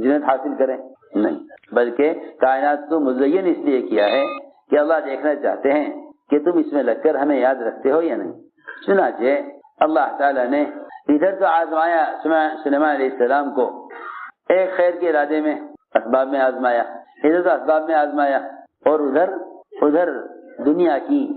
زینت حاصل کریں، نہیں، بلکہ کائنات کو مزین اس لیے کیا ہے کہ اللہ دیکھنا چاہتے ہیں کہ تم اس میں لگ کر ہمیں یاد رکھتے ہو یا نہیں۔ چنانچہ اللہ تعالیٰ نے ادھر تو آزمایا سلیمان علیہ السلام کو ایک خیر کے ارادے میں اسباب میں آزمایا، ادھر تو اسباب میں آزمایا، اور ادھر دنیا کی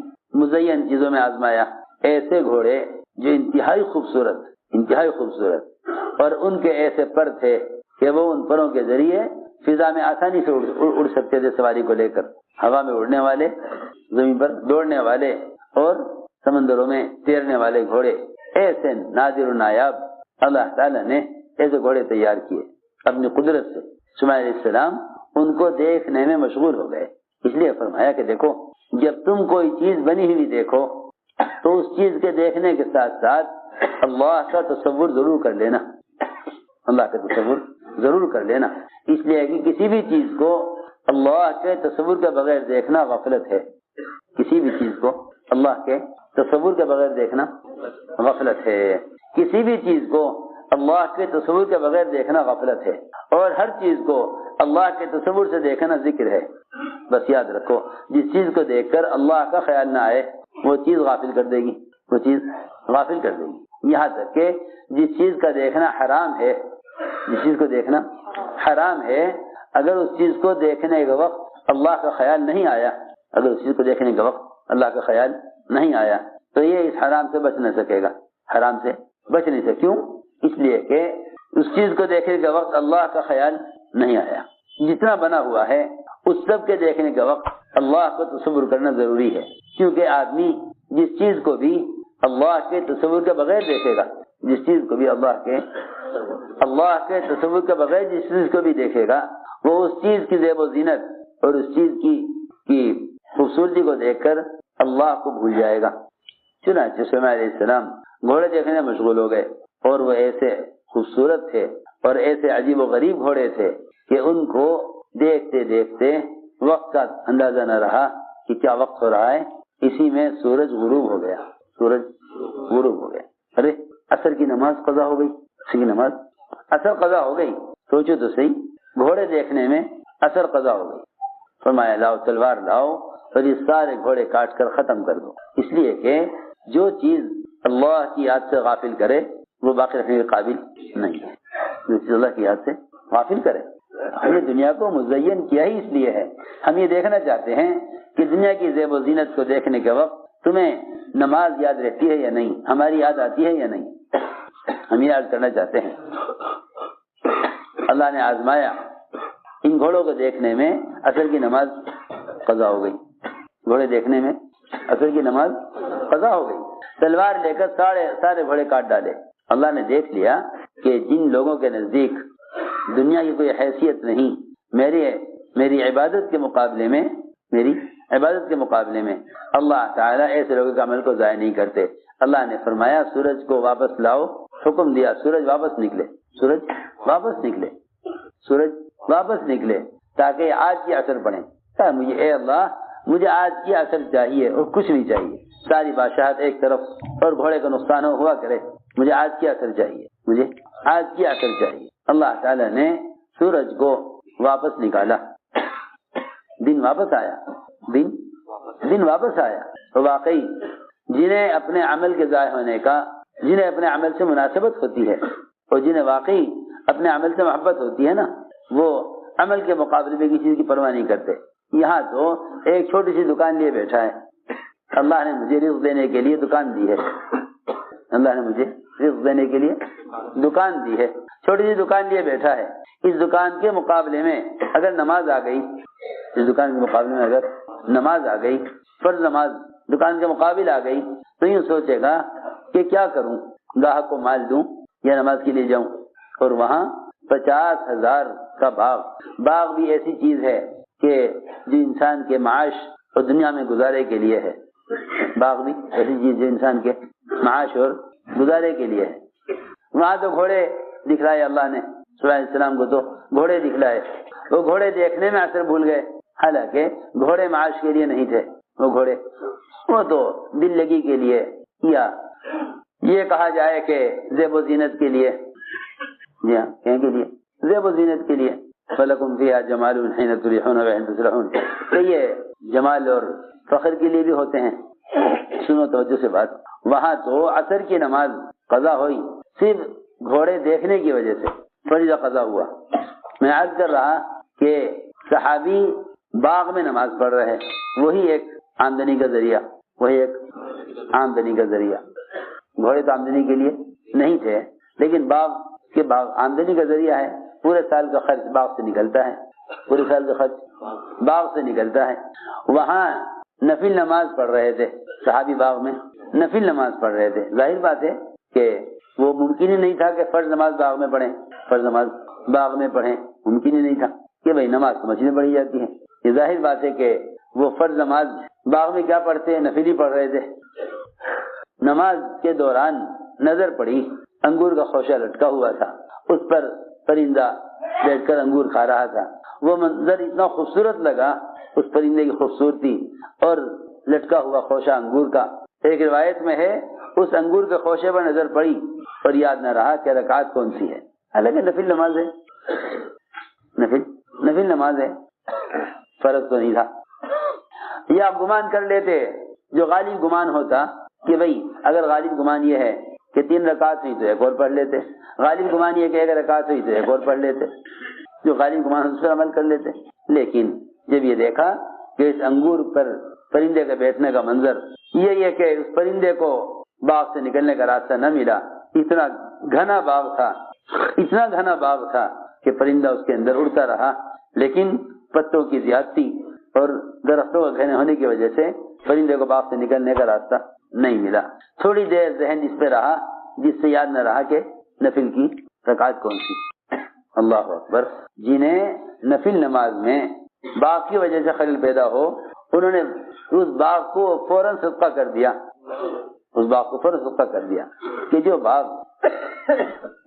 مزین چیزوں میں آزمایا۔ ایسے گھوڑے جو انتہائی خوبصورت اور ان کے ایسے پر تھے کہ وہ ان پروں کے ذریعے فضا میں آسانی سے اڑ سکتے تھے، سواری کو لے کر، ہوا میں اڑنے والے، زمین پر دوڑنے والے اور سمندروں میں تیرنے والے گھوڑے، ایسے نادر و نایاب اللہ تعالیٰ نے ایسے گھوڑے تیار کیے اپنی قدرت سے۔ سلیمان علیہ السلام ان کو دیکھنے میں مشغول ہو گئے، اس لیے فرمایا کہ دیکھو جب تم کوئی چیز بنی ہوئی دیکھو تو اس چیز کے دیکھنے کے ساتھ ساتھ اللہ کا تصور ضرور کر لینا، اللہ کا تصور ضرور کر لینا، اس لیے کہ کسی بھی چیز کو اللہ کے تصور کے بغیر دیکھنا غفلت ہے، کسی بھی چیز کو اللہ کے تصور کے بغیر دیکھنا غفلت ہے، کسی بھی چیز کو اللہ کے تصور کے بغیر دیکھنا غفلت ہے، اور ہر چیز کو اللہ کے تصور سے دیکھنا ذکر ہے۔ بس یاد رکھو جس چیز کو دیکھ کر اللہ کا خیال نہ آئے وہ چیز غافل کر دے گی، وہ چیز غافل کر دے گی، یہاں تک کہ جس چیز کا دیکھنا حرام ہے، جس چیز کو دیکھنا حرام ہے، اگر اس چیز کو دیکھنے کے وقت اللہ کا خیال نہیں آیا، اگر اس چیز کو دیکھنے کے وقت اللہ کا خیال نہیں آیا تو یہ اس حرام سے بچ نہ سکے گا، حرام سے بچ نہیں سکے۔ کیوں؟ اس لیے کہ اس چیز کو دیکھنے کے وقت اللہ کا خیال نہیں آیا۔ جتنا بنا ہوا ہے اس سب کے دیکھنے کے وقت اللہ کو تصور کرنا ضروری ہے، کیونکہ آدمی جس چیز کو بھی اللہ کے تصور کے بغیر دیکھے گا، جس چیز کو بھی اللہ کے تصور کے بغیر جس چیز کو بھی دیکھے گا وہ اس چیز کی زیب و زینت اور اس چیز کی خوبصورتی کو دیکھ کر اللہ کو بھول جائے گا۔ چنانچہ سلیمان علیہ السلام گھوڑے دیکھنے میں مشغول ہو گئے، اور وہ ایسے خوبصورت تھے اور ایسے عجیب و غریب گھوڑے تھے کہ ان کو دیکھتے دیکھتے وقت کا اندازہ نہ رہا کہ کیا وقت ہو رہا ہے۔ اسی میں سورج غروب ہو گیا، ارے عصر کی نماز قضا ہو گئی، عصر قضا ہو گئی، سوچو تو صحیح، گھوڑے دیکھنے میں عصر قضا ہو گئی۔ فرمایا لاؤ تلوار لاؤ اور یہ سارے گھوڑے کاٹ کر ختم کر دو، اس لیے کہ جو چیز اللہ کی یاد سے غافل کرے وہ باقی رکھنے کے قابل نہیں ہے، جو چیز اللہ کی یاد سے غافل کرے۔ ہم نے دنیا کو مزین کیا ہی اس لیے ہے، ہم یہ دیکھنا چاہتے ہیں کہ دنیا کی زیب و زینت کو دیکھنے کے وقت تمہیں نماز یاد رہتی ہے یا نہیں، ہماری یاد آتی ہے یا نہیں، ہم یہ یاد کرنا چاہتے ہیں۔ اللہ نے آزمایا، ان گھوڑوں کو دیکھنے میں عصر کی نماز قضا ہو گئی، گھوڑے دیکھنے میں عصر کی نماز قضا ہو گئی، تلوار لے کر سارے گھوڑے کاٹ ڈالے۔ اللہ نے دیکھ لیا کہ جن لوگوں کے نزدیک دنیا کی کوئی حیثیت نہیں، میری عبادت کے مقابلے میں اللہ تعالیٰ ایسے لوگوں کے عمل کو ضائع نہیں کرتے۔ اللہ نے فرمایا سورج کو واپس لاؤ، حکم دیا سورج واپس نکلے تاکہ آج کی اثر پڑے۔ اے اللہ مجھے آج کی اثر چاہیے اور کچھ نہیں چاہیے، ساری بادشاہت ایک طرف اور گھوڑے کا نقصان ہوا کرے، مجھے آج کی اثر چاہیے، اللہ تعالیٰ نے سورج کو واپس نکالا، دن واپس آیا تو واقعی جنہیں اپنے عمل کے ضائع ہونے کا، جنہیں اپنے عمل سے مناسبت ہوتی ہے اور جنہیں واقعی اپنے عمل سے محبت ہوتی ہے نا، وہ عمل کے مقابلے میں کسی چیز کی پرواہ نہیں کرتے۔ یہاں تو ایک چھوٹی سی دکان لیے بیٹھا ہے، اللہ نے مجھے رزق دینے کے لیے دکان دی ہے، چھوٹی سی دکان لیے بیٹھا ہے، اس دکان کے مقابلے میں اگر نماز آ گئی، فرض نماز دکان کے مقابل آ گئی تو یوں سوچے گا کہ کیا کروں، گاہک کو مال دوں یا نماز کے لیے جاؤں، اور وہاں 50,000 کا باغ بھی ایسی چیز ہے کہ جو انسان کے معاش اور دنیا میں گزارے کے لیے ہے، باغ بھی ایسی چیز جو انسان کے معاش اور گزارے کے لیے ہے۔ وہاں تو گھوڑے دکھلائے اللہ نے، سلیمان علیہ السلام کو تو گھوڑے دکھلائے، وہ گھوڑے دیکھنے میں اثر بھول گئے، حالانکہ گھوڑے معاش کے لیے نہیں تھے، وہ گھوڑے وہ تو دل لگی کے لیے، یا یہ کہا جائے کہ زیب و زینت کے لیے، جی ہاں کہیں کے لیے زیب و زینت کے لیے، فَلَكُمْ فِيهَا جَمَالٌ حِينَ تُرِيحُونَ وَحِينَ تَسْرَحُونَ، کہ یہ جمال اور فخر کے لیے بھی ہوتے ہیں۔ سنو توجہ سے بات، وہاں تو عصر کی نماز قضا ہوئی صرف گھوڑے دیکھنے کی وجہ سے، فریضہ قضا ہوا۔ میں عرض کر رہا کہ صحابی باغ میں نماز پڑھ رہے، وہی ایک آمدنی کا ذریعہ، وہی ایک آمدنی کا ذریعہ۔ گھوڑے تو آمدنی کے لیے نہیں تھے، لیکن باغ آمدنی کا ذریعہ ہے، پورے سال کا خرچ باغ سے نکلتا ہے، پورے سال کا خرچ باغ سے نکلتا ہے۔ وہاں نفل نماز پڑھ رہے تھے صحابی، باغ میں نفل نماز پڑھ رہے تھے۔ ظاہر بات ہے کہ وہ ممکن ہی نہیں تھا کہ فرض نماز باغ میں پڑھیں، فرض نماز باغ میں پڑھیں، ممکن ہی نہیں تھا کہ بھائی نماز تو مسجد میں پڑھی جاتی ہے۔ یہ ظاہر بات ہے کہ وہ فرض نماز باغ میں کیا پڑھتے ہیں، نفل ہی پڑھ رہے تھے۔ نماز کے دوران نظر پڑی، انگور کا خوشہ لٹکا ہوا تھا، اس پر پرندہ بیٹھ کر انگور کھا رہا تھا۔ وہ منظر اتنا خوبصورت لگا، اس پرندے کی خوبصورتی اور لٹکا ہوا خوشہ انگور کا۔ ایک روایت میں ہے اس انگور کے خوشے پر نظر پڑی اور یاد نہ رہا کہ رکعت کون سی ہے، حالانکہ نفل نماز ہے، نفل نماز ہے، فرض تو نہیں تھا۔ یہ آپ گمان کر لیتے، جو غالب گمان ہوتا کہ بھئی اگر غالب گمان یہ ہے کہ 3 رکعت ہوئی تو ایک اور پڑھ لیتے، غالب گمان یہ کہ 1 رکعت ہوئی تو ایک اور پڑھ لیتے، جو غالب گمان اس پر عمل کر لیتے۔ لیکن جب یہ دیکھا کہ اس انگور پر پرندے کے بیٹھنے کا منظر یہ کہ اس پرندے کو باغ سے نکلنے کا راستہ نہ ملا، اتنا گھنا باغ تھا، اتنا گھنا باغ تھا کہ پرندہ اس کے اندر اڑتا رہا، لیکن پتوں کی زیادتی اور درختوں کے گھنے ہونے کی وجہ سے پرندے کو باغ سے نکلنے کا راستہ نہیں ملا۔ تھوڑی دیر ذہن اس پہ رہا، جس سے یاد نہ رہا کہ نفل کی رکعت کون سی۔ اللہ اکبر! جنہیں نفل نماز میں باغ کی وجہ سے خلل پیدا ہو، انہوں نے اس باغ کو فوراً صدقہ کر دیا، اس باغ کو فوراً صدقہ کر دیا کہ جو باغ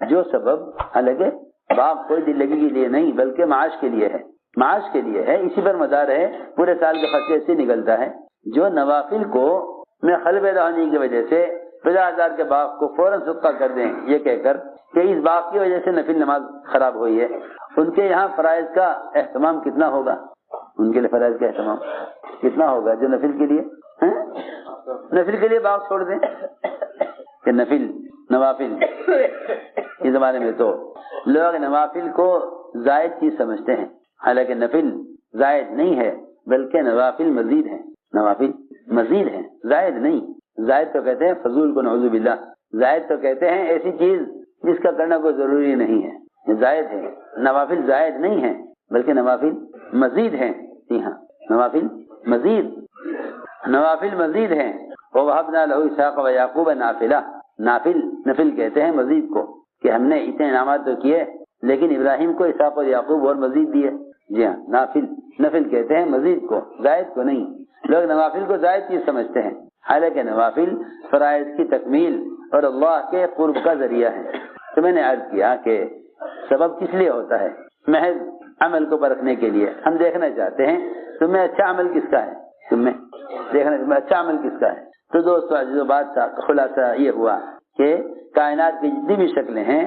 جو سبب، حالانکہ باغ کوئی دل لگی کے لیے نہیں بلکہ معاش کے لیے ہے، معاش کے لیے ہے، اسی پر مدار ہے، پورے سال کے خرچے سے نکلتا ہے۔ جو نوافل کو میں خلل پیدا ہونے کی وجہ سے 50,000 کے باغ کو فوراً صدقہ کر دیں، یہ کہہ کر کہ اس باغ کی وجہ سے نفل نماز خراب ہوئی ہے، ان کے یہاں فرائض کا اہتمام کتنا ہوگا، ان کے لیے فرائض کا اہتمام کتنا ہوگا جو نفل کے لیے باغ چھوڑ دیں کہ نوافل اس زمانے میں تو لوگ نوافل کو زائد چیز سمجھتے ہیں، حالانکہ نفل زائد نہیں ہے بلکہ نوافل مزید ہیں، نوافل مزید ہیں، زائد نہیں۔ زائد تو کہتے ہیں فضول کو، نعوذ باللہ، زائد تو کہتے ہیں ایسی چیز جس کا کرنا کوئی ضروری نہیں ہے، زائد ہے۔ نوافل زائد نہیں ہے بلکہ نوافل مزید ہیں، جی ہاں نوافل مزید ہیں۔ وَوَهَبْنَا لَهُ إِسْحَاقَ وَيَعْقُوبَ نافلہ، نفل کہتے ہیں مزید کو، کہ ہم نے اتنے انعامات تو کیے لیکن ابراہیم کو اسحاق اور یعقوب اور مزید دیے، جی ہاں نفل کہتے ہیں مزید کو، زائد کو نہیں۔ لوگ نوافل کو زائد چیز سمجھتے ہیں، حالانکہ نوافل فرائض کی تکمیل اور اللہ کے قرب کا ذریعہ ہے۔ تو میں نے عرض کیا کہ سبب کس لیے ہوتا ہے، محض عمل کو پرکھنے کے لیے۔ ہم دیکھنا چاہتے ہیں تم میں اچھا عمل کس کا ہے، تمہیں اچھا عمل کس کا ہے۔ تو دوستو جو بات کا خلاصہ یہ ہوا کہ کائنات کی جتنی بھی شکلیں ہیں،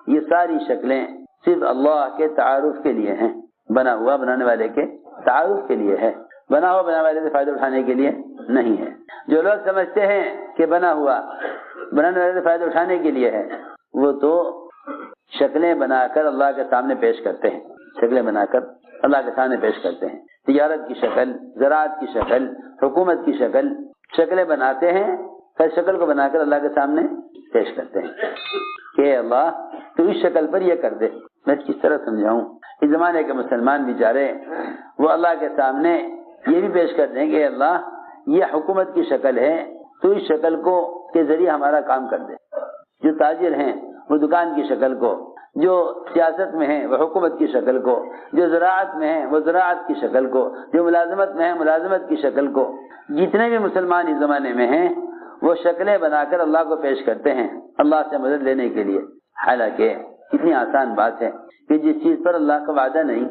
یہ ساری شکلیں صرف اللہ کے تعارف کے لیے ہیں، بنانے والے کے تعارف کے لیے ہے، بنانے والے سے فائدہ اٹھانے کے لیے نہیں ہے۔ جو لوگ سمجھتے ہیں کہ بنانے والے سے فائدہ اٹھانے کے لیے ہے، وہ تو شکلیں بنا کر اللہ کے سامنے پیش کرتے ہیں، شکلیں بنا کر اللہ کے سامنے پیش کرتے ہیں۔ تجارت کی شکل، زراعت کی شکل، حکومت کی شکلیں بناتے ہیں، ہر شکل کو بنا کر اللہ کے سامنے پیش کرتے ہیں کہ اللہ تو اس شکل پر یہ کر دے۔ میں کس طرح سمجھاؤں، اس زمانے کے مسلمان بیچارے وہ اللہ کے سامنے یہ بھی پیش کرتے ہیں کہ اللہ یہ حکومت کی شکل ہے، تو اس شکل کو کے ذریعے ہمارا کام کر دے۔ جو تاجر ہیں وہ دکان کی شکل کو، جو سیاست میں ہیں وہ حکومت کی شکل کو، جو زراعت میں ہیں وہ زراعت کی شکل کو، جو ملازمت میں ہیں ملازمت کی شکل کو، جتنے بھی مسلمان اس زمانے میں ہیں وہ شکلیں بنا کر اللہ کو پیش کرتے ہیں اللہ سے مدد لینے کے لیے۔ حالانکہ اتنی آسان بات ہے کہ جس چیز پر اللہ کا وعدہ نہیں،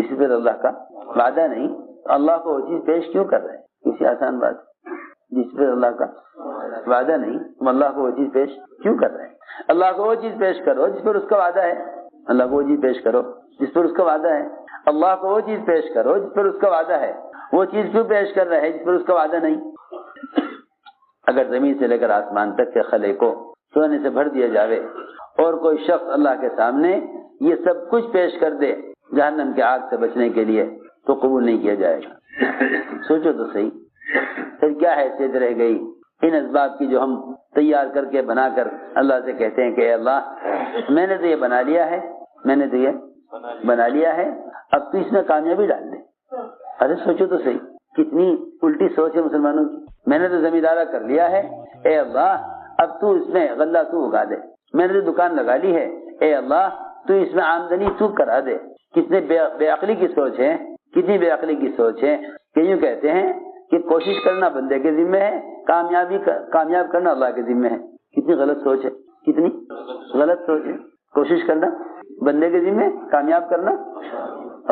جس پر اللہ کا وعدہ نہیں، اللہ کو وہ چیز پیش کیوں کر رہے ہیں؟ کسی آسان بات، جس پر اللہ کا وعدہ نہیں، تم اللہ کو وہ چیز پیش کیوں کر رہے ہیں؟ اللہ کو وہ چیز پیش کرو جس پر اس کا وعدہ ہے، اللہ کو وہ چیز پیش کرو جس پر اس کا وعدہ ہے، اللہ کو وہ چیز پیش کرو جس پر اس کا وعدہ ہے، وہ چیز کیوں پیش کر رہے ہیں جس پر اس کا وعدہ نہیں؟ اگر زمین سے لے کر آسمان تک کے خلے کو سونے سے بھر دیا جاوے اور کوئی شخص اللہ کے سامنے یہ سب کچھ پیش کر دے جہنم کی آگ سے بچنے کے لیے، تو قبول نہیں کیا جائے گا۔ سوچو تو صحیح، پھر کیا حیثیت رہ گئی ان اسباب کی جو ہم تیار کر کے بنا کر اللہ سے کہتے ہیں کہ اے اللہ میں نے تو یہ بنا لیا ہے، میں نے تو یہ بنا لیا ہے، اب تو اس میں کامیابی ڈال دے۔ ارے سوچو تو صحیح، کتنی الٹی سوچ ہے مسلمانوں کی۔ میں نے تو زمیندارہ کر لیا ہے، اے اللہ اب تو اس میں غلہ تو اگا دے۔ میں نے تو دکان لگا لی ہے، اے اللہ تو اس میں آمدنی تو کرا دے۔ کتنے بے عقلی کی سوچ ہے، کتنی بے عقلی کی سوچ ہے کہ یوں کہتے ہیں کہ کوشش کرنا بندے کے ذمہ ہے، کامیاب کرنا اللہ کے ذمہ ہے۔ کتنی غلط سوچ ہے، کتنی غلط سوچ ہے۔ کوشش کرنا بندے کے ذمہ، کامیاب کرنا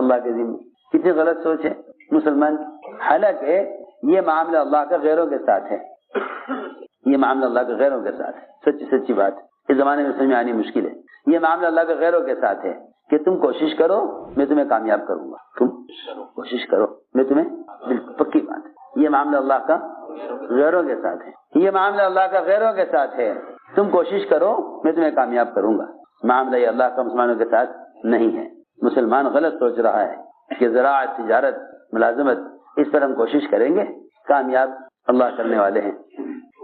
اللہ کے ذمہ، کتنی غلط سوچ ہے مسلمان کی۔ حالانکہ یہ معاملہ اللہ کا غیروں کے ساتھ ہے، یہ معاملہ اللہ کے غیروں کے ساتھ ہے۔ سچی بات اس زمانے میں سمجھ میں آنی مشکل ہے۔ یہ معاملہ اللہ کے غیروں کے ساتھ ہے کہ تم کوشش کرو میں تمہیں کامیاب کروں گا، تم کوشش کرو میں تمہیں، پکی بات ہے۔ یہ معاملہ اللہ کا غیروں کے ساتھ ہے، یہ معاملہ اللہ کا غیروں کے ساتھ ہے، تم کوشش کرو میں تمہیں کامیاب کروں گا۔ معاملہ یہ اللہ کا مسلمانوں کے ساتھ نہیں ہے۔ مسلمان غلط سوچ رہا ہے کہ زراعت، تجارت، ملازمت اس پر ہم کوشش کریں گے، کامیاب اللہ کرنے والے ہیں،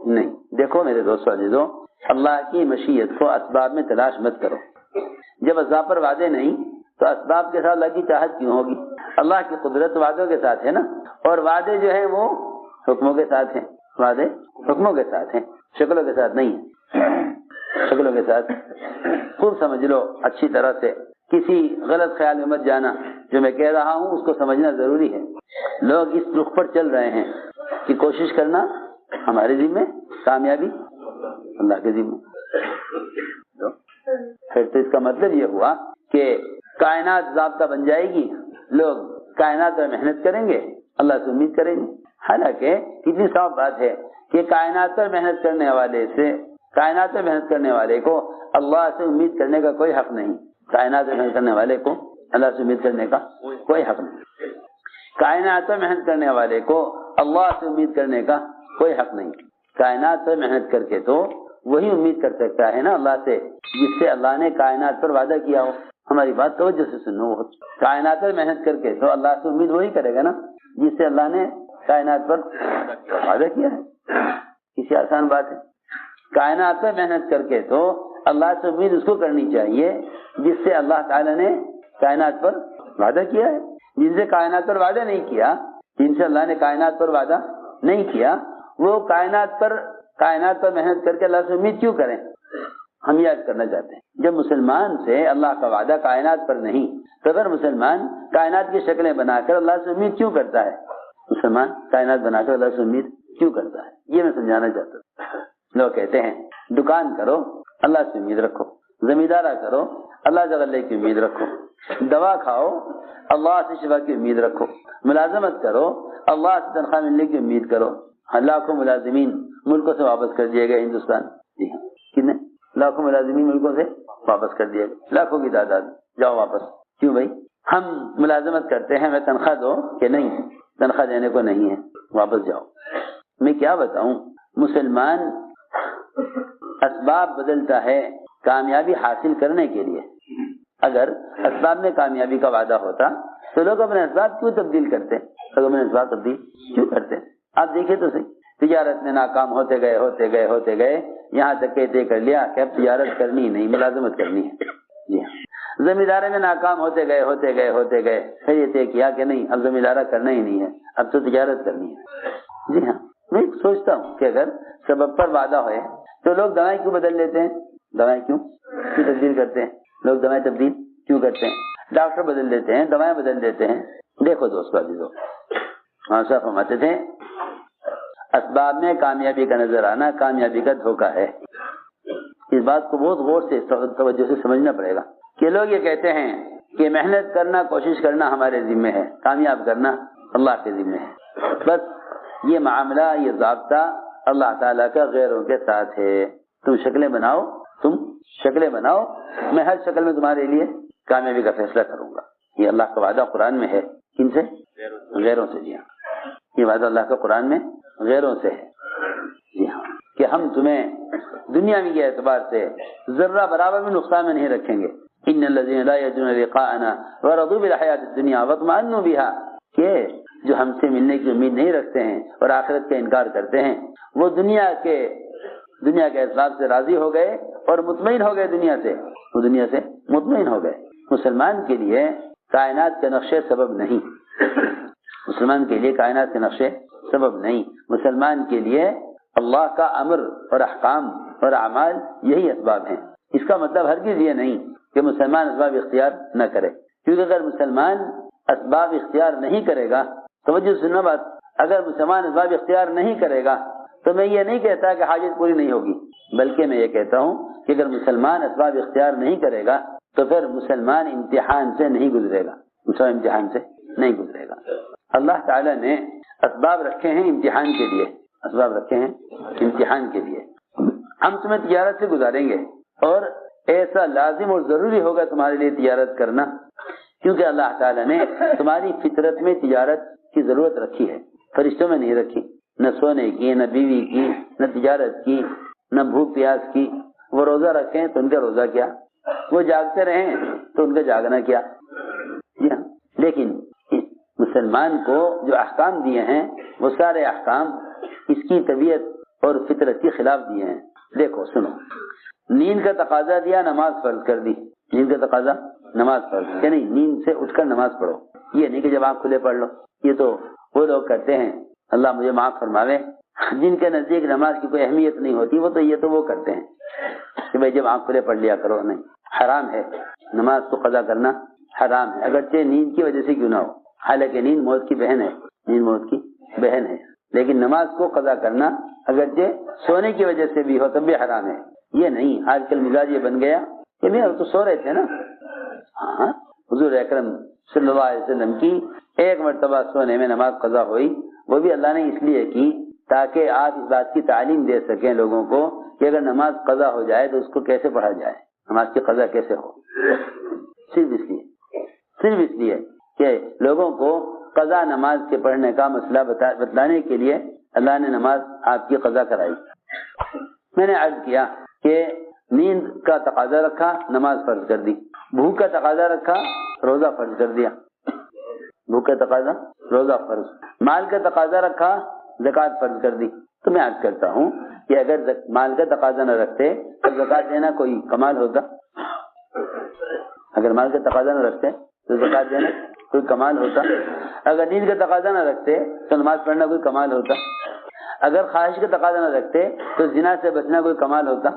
نہیں۔ دیکھو میرے دوستو عزیزو، اللہ کی مشیت کو اسباب میں تلاش مت کرو۔ جب اسباب پر وعدے نہیں تو اسباب کے ساتھ اللہ کی چاہت کیوں ہوگی؟ اللہ کی قدرت وعدوں کے ساتھ ہے نا، اور وعدے جو ہیں وہ حکموں کے ساتھ ہیں، وعدے حکموں کے ساتھ ہیں، شکلوں کے ساتھ نہیں ہیں، شکلوں کے ساتھ۔ خوب سمجھ لو اچھی طرح سے، کسی غلط خیال میں مت جانا، جو میں کہہ رہا ہوں اس کو سمجھنا ضروری ہے۔ لوگ اس رخ پر چل رہے ہیں کہ کوشش کرنا ہمارے ذمہ، کامیابی اللہ کے ذمہ۔ پھر تو اس کا مطلب یہ ہوا کہ کائنات ضابطہ بن جائے گی، لوگ کائنات میں محنت کریں گے، اللہ سے امید کریں گے۔ حالانکہ کتنی صاف بات ہے کہ کائنات پر محنت کرنے والے سے، کائنات میں محنت کرنے والے کو اللہ سے امید کرنے کا کوئی حق نہیں، کائنات میں محنت کرنے والے کو اللہ سے امید کرنے کا کوئی حق نہیں، کائنات میں محنت کرنے والے کو اللہ سے امید کرنے کا کوئی حق نہیں۔ کائنات پر محنت کر کے تو وہی امید کر سکتا ہے نا اللہ سے جس سے اللہ نے کائنات پر وعدہ کیا ہو۔ ہماری بات توجہ سے سنو، کائنات پر محنت کر کے تو اللہ سے امید وہی کرے گا نا جس سے اللہ نے کائنات پر وعدہ کیا ہے۔ کسی آسان بات ہے، کائنات پر محنت کر کے تو اللہ سے امید اس کو کرنی چاہیے جس سے اللہ تعالیٰ نے کائنات پر وعدہ کیا ہے۔ جن سے کائنات پر وعدہ نہیں کیا، جن سے اللہ نے کائنات پر وعدہ نہیں کیا، وہ کائنات پر محنت کر کے اللہ سے امید کیوں کریں؟ ہم یاد کرنا چاہتے ہیں جب مسلمان سے اللہ کا وعدہ کائنات پر نہیں، تو اگر مسلمان کائنات کی شکلیں بنا کر اللہ سے امید کیوں کرتا ہے؟ مسلمان کائنات بنا کر اللہ سے امید کیوں کرتا ہے؟ یہ میں سمجھانا چاہتا ہوں۔ لوگ کہتے ہیں دکان کرو اللہ سے امید رکھو، زمیندارہ کرو اللہ سے غلے کی امید رکھو، دوا کھاؤ اللہ سے شفا کی امید رکھو، ملازمت کرو اللہ سے تنخواہ ملنے کی امید کرو۔ لاکھوں ملازمین ملکوں سے واپس کر دیے گئے ہندوستان، جی ہاں، کتنے لاکھوں ملازمین ملکوں سے واپس کر دیے گئے، لاکھوں کی تعداد، جاؤ واپس۔ کیوں بھائی؟ ہم ملازمت کرتے ہیں، ہمیں تنخواہ دو کہ نہیں، تنخواہ دینے کو نہیں ہے، واپس جاؤ۔ میں کیا بتاؤں، مسلمان اسباب بدلتا ہے کامیابی حاصل کرنے کے لیے۔ اگر اسباب میں کامیابی کا وعدہ ہوتا تو لوگ اپنے اسباب کیوں تبدیل کرتے؟ لوگ اپنے اسباب تبدیل کیوں کرتے؟ آپ دیکھیں تو صحیح، تجارت میں ناکام ہوتے گئے یہاں تک کہ طے کر لیا کہ اب تجارت کرنی نہیں، ملازمت کرنی ہے۔ جی ہاں، زمیندارے میں ناکام ہوتے گئے پھر یہ طے کیا کہ نہیں اب زمیندارہ کرنا ہی نہیں ہے، اب تو تجارت کرنی ہے۔ جی ہاں، میں سوچتا ہوں کہ اگر سبب پر وعدہ ہوئے تو لوگ دوائیں کیوں بدل لیتے ہیں؟ دوائیں کیوں تبدیل کرتے ہیں؟ لوگ دوائیں تبدیل کیوں کرتے ہیں؟ ڈاکٹر بدل دیتے ہیں، دوائیں بدل دیتے ہیں۔ دیکھو دوستو عزیزو، صاحب فرماتے تھے اسباب میں کامیابی کا نظر آنا کامیابی کا دھوکہ ہے۔ اس بات کو بہت غور سے توجہ سے سمجھنا پڑے گا کہ لوگ یہ کہتے ہیں کہ محنت کرنا، کوشش کرنا ہمارے ذمہ ہے، کامیاب کرنا اللہ کے ذمہ ہے. بس یہ معاملہ، یہ ضابطہ اللہ تعالیٰ کا غیروں کے ساتھ ہے. تم شکلیں بناؤ، میں ہر شکل میں تمہارے لیے کامیابی کا فیصلہ کروں گا. یہ اللہ کا وعدہ قرآن میں ہے. کن سے؟ غیروں سے. جی ہاں، یہ وعدہ اللہ کا قرآن میں غیروں سے ہے. جی ہاں، کہ ہم تمہیں دنیا میں کے اعتبار سے ذرہ برابر بھی نقصان میں نہیں رکھیں گے. ان الذين لا يرجون لقاءنا ورضوا بالحياة الدنيا واطمأنوا بها، کہ جو ہم سے ملنے کی امید نہیں رکھتے ہیں اور آخرت کا انکار کرتے ہیں، وہ دنیا کے اسباب سے راضی ہو گئے اور مطمئن ہو گئے. دنیا سے مطمئن ہو گئے. مسلمان کے لیے کائنات کے نقشے سبب نہیں. مسلمان کے لیے کائنات کے نقشے سبب نہیں. مسلمان کے لیے اللہ کا امر اور احکام اور اعمال یہی اسباب ہیں. اس کا مطلب ہرگز یہ نہیں کہ مسلمان اسباب اختیار نہ کرے، کیونکہ اگر مسلمان اسباب اختیار نہیں کرے گا، توجہ سننا بات، اگر مسلمان اسباب اختیار نہیں کرے گا تو میں یہ نہیں کہتا کہ حاجت پوری نہیں ہوگی، بلکہ میں یہ کہتا ہوں کہ اگر مسلمان اسباب اختیار نہیں کرے گا تو پھر مسلمان امتحان سے نہیں گزرے گا. اللہ تعالیٰ نے اسباب رکھے ہیں امتحان کے لیے. ہم تمہیں تجارت سے گزاریں گے اور ایسا لازم اور ضروری ہوگا تمہارے لیے تجارت کرنا، کیونکہ اللہ تعالیٰ نے تمہاری فطرت میں تجارت کی ضرورت رکھی ہے، فرشتوں میں نہیں رکھی. نہ سونے کی، نہ بیوی کی، نہ تجارت کی، نہ بھوک پیاس کی. وہ روزہ رکھیں تو ان کا روزہ کیا، وہ جاگتے رہیں تو ان کا جاگنا کیا. جی ہاں، لیکن مسلمان کو جو احکام دیے ہیں وہ سارے احکام اس کی طبیعت اور فطرت کے خلاف دیے ہیں. دیکھو سنو، نیند کا تقاضا دیا، نماز فرض کر دی. نیند کا تقاضا نماز فرض کہ نہیں، نیند سے اٹھ کر نماز پڑھو. یہ نہیں کہ جب آنکھ کھلے پڑھ لو. یہ تو وہ لوگ کرتے ہیں، اللہ مجھے معاف فرماوے، جن کے نزدیک نماز کی کوئی اہمیت نہیں ہوتی، یہ تو وہ کرتے ہیں کہ بھائی جب آنکھ کھلے پڑھ لیا کرو. نہیں، حرام ہے نماز کو قضا کرنا، حرام ہے، اگرچہ نیند کی وجہ سے کیوں نہ ہو. حالانکہ نیند موت کی بہن ہے، لیکن نماز کو قضا کرنا اگرچہ سونے کی وجہ سے بھی ہو تب بھی حرام ہے. یہ نہیں، آج کل مزاج یہ بن گیا کہ نہیں تو سو رہے تھے نا. ہاں، حضور اکرم صلی اللہ علیہ وسلم کی ایک مرتبہ سونے میں نماز قضا ہوئی، وہ بھی اللہ نے اس لیے کی تاکہ آپ اس بات کی تعلیم دے سکیں لوگوں کو کہ اگر نماز قضا ہو جائے تو اس کو کیسے پڑھا جائے، نماز کی قضا کیسے ہو. صرف اس لیے کہ لوگوں کو قضا نماز کے پڑھنے کا مسئلہ بتلانے کے لیے اللہ نے نماز آپ کی قضا کرائی. میں نے عرض کیا کہ نیند کا تقاضا رکھا، نماز فرض کر دی. بھوک کا تقاضا رکھا، روزہ فرض کر دیا. بھوک کا تقاضا، روزہ فرض. مال کا تقاضا رکھا، زکوٰۃ فرض کر دی. تو میں عرض کرتا ہوں کہ اگر مال کا تقاضا نہ رکھتے تو زکوٰۃ دینا کوئی کمال ہوتا؟ اگر مال کا تقاضا نہ رکھتے تو زکوٰۃ دینا کوئی کمال ہوتا؟ اگر نیند کا تقاضا نہ رکھتے تو نماز پڑھنا کوئی کمال ہوتا؟ اگر خواہش کا تقاضا نہ رکھتے تو زنا سے بچنا کوئی کمال ہوتا؟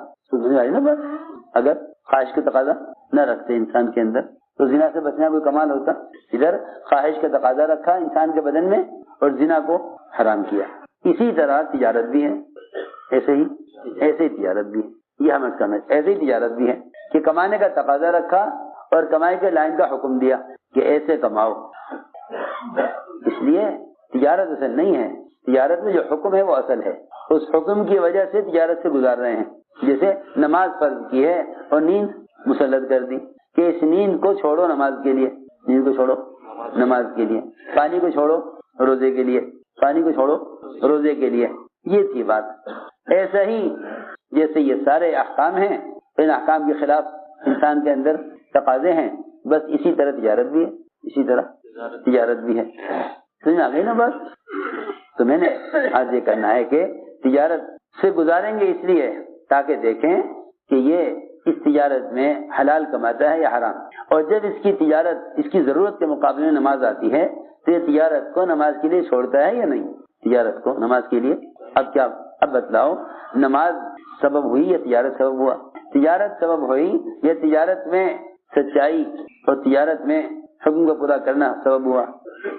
اگر خواہش کا تقاضا نہ رکھتے انسان کے اندر تو زنا سے بچنا کوئی کمال ہوتا؟ ادھر خواہش کا تقاضا رکھا انسان کے بدن میں اور زنا کو حرام کیا. اسی طرح تجارت بھی ہے، ایسے ہی تجارت بھی ہے. یہ ہمیں کرنا ایسے ہی تجارت بھی ہے کہ کمانے کا تقاضا رکھا اور کمائی کے لائن کا حکم دیا کہ ایسے کماؤ. اس لیے تجارت اصل نہیں ہے، تجارت میں جو حکم ہے وہ اصل ہے. اس حکم کی وجہ سے تجارت سے گزار رہے ہیں. جیسے نماز فرض کی ہے اور نیند مسلط کر دی کہ اس نیند کو چھوڑو نماز کے لیے، نیند کو چھوڑو نماز کے لیے. پانی کو چھوڑو روزے کے لیے، پانی کو چھوڑو روزے کے لیے. یہ تھی بات. ایسا ہی جیسے یہ سارے احکام ہیں، ان احکام کے خلاف انسان کے اندر تقاضے ہیں، بس اسی طرح تجارت بھی ہے، سمجھ آ گئی نا بات؟ تو میں نے آج یہ کرنا ہے کہ تجارت سے گزاریں گے اس لیے تاکہ دیکھیں کہ یہ اس تجارت میں حلال کماتا ہے یا حرام. اور جب اس کی تجارت اس کی ضرورت کے مقابلے میں نماز آتی ہے تو یہ تجارت کو نماز کے لیے چھوڑتا ہے یا نہیں؟ تجارت کو نماز کے لیے. اب بتلاؤ، نماز سبب ہوئی یا تجارت سبب ہوا؟ تجارت سبب ہوئی یا تجارت میں سچائی اور تجارت میں حکم کو پورا کرنا سبب ہوا؟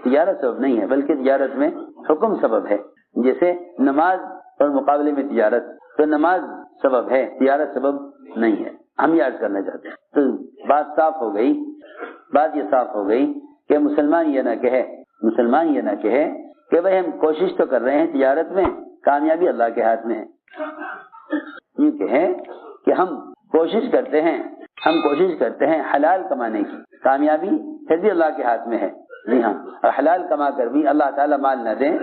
تجارت سبب نہیں ہے بلکہ تجارت میں حکم سبب ہے. جیسے نماز اور مقابلے میں تجارت، تو نماز سبب ہے، تجارت سبب نہیں ہے. ہم یہ عرض کرنا چاہتے ہیں. تو بات صاف ہو گئی بات یہ صاف ہو گئی کہ مسلمان یہ نہ کہے کہ بھائی ہم کوشش تو کر رہے ہیں تجارت میں، کامیابی اللہ کے ہاتھ میں ہے. یہ کہے کہ ہم کوشش کرتے ہیں حلال کمانے کی، کامیابی پھر بھی اللہ کے ہاتھ میں ہے. جی ہاں، اور حلال کما کر بھی اللہ تعالیٰ مال نہ دیں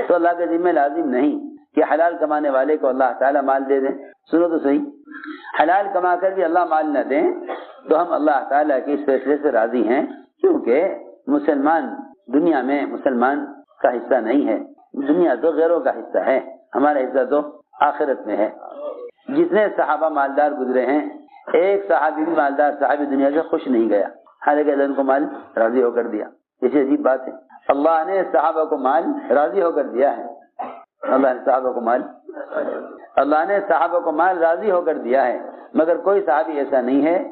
تو اللہ کے ذمہ لازم نہیں کہ حلال کمانے والے کو اللہ تعالیٰ مال دے دیں. سنو تو صحیح، حلال کما کر بھی اللہ مال نہ دیں تو ہم اللہ تعالیٰ کے اس فیصلے سے راضی ہیں، کیونکہ مسلمان دنیا میں مسلمان کا حصہ نہیں ہے، دنیا تو غیروں کا حصہ ہے، ہمارا حصہ تو آخرت میں ہے. جتنے صحابہ مالدار گزرے ہیں، ایک صحابی بھی مالدار صحابی دنیا سے خوش نہیں گیا، حالانکہ اللہ کو مال راضی ہو کر دیا. یہ عجیب بات ہے، اللہ نے صحابہ کو مال راضی ہو کر دیا ہے. اللہ نے صحابہ کو مال راضی ہو کر دیا ہے، مگر کوئی صحابی ایسا نہیں ہے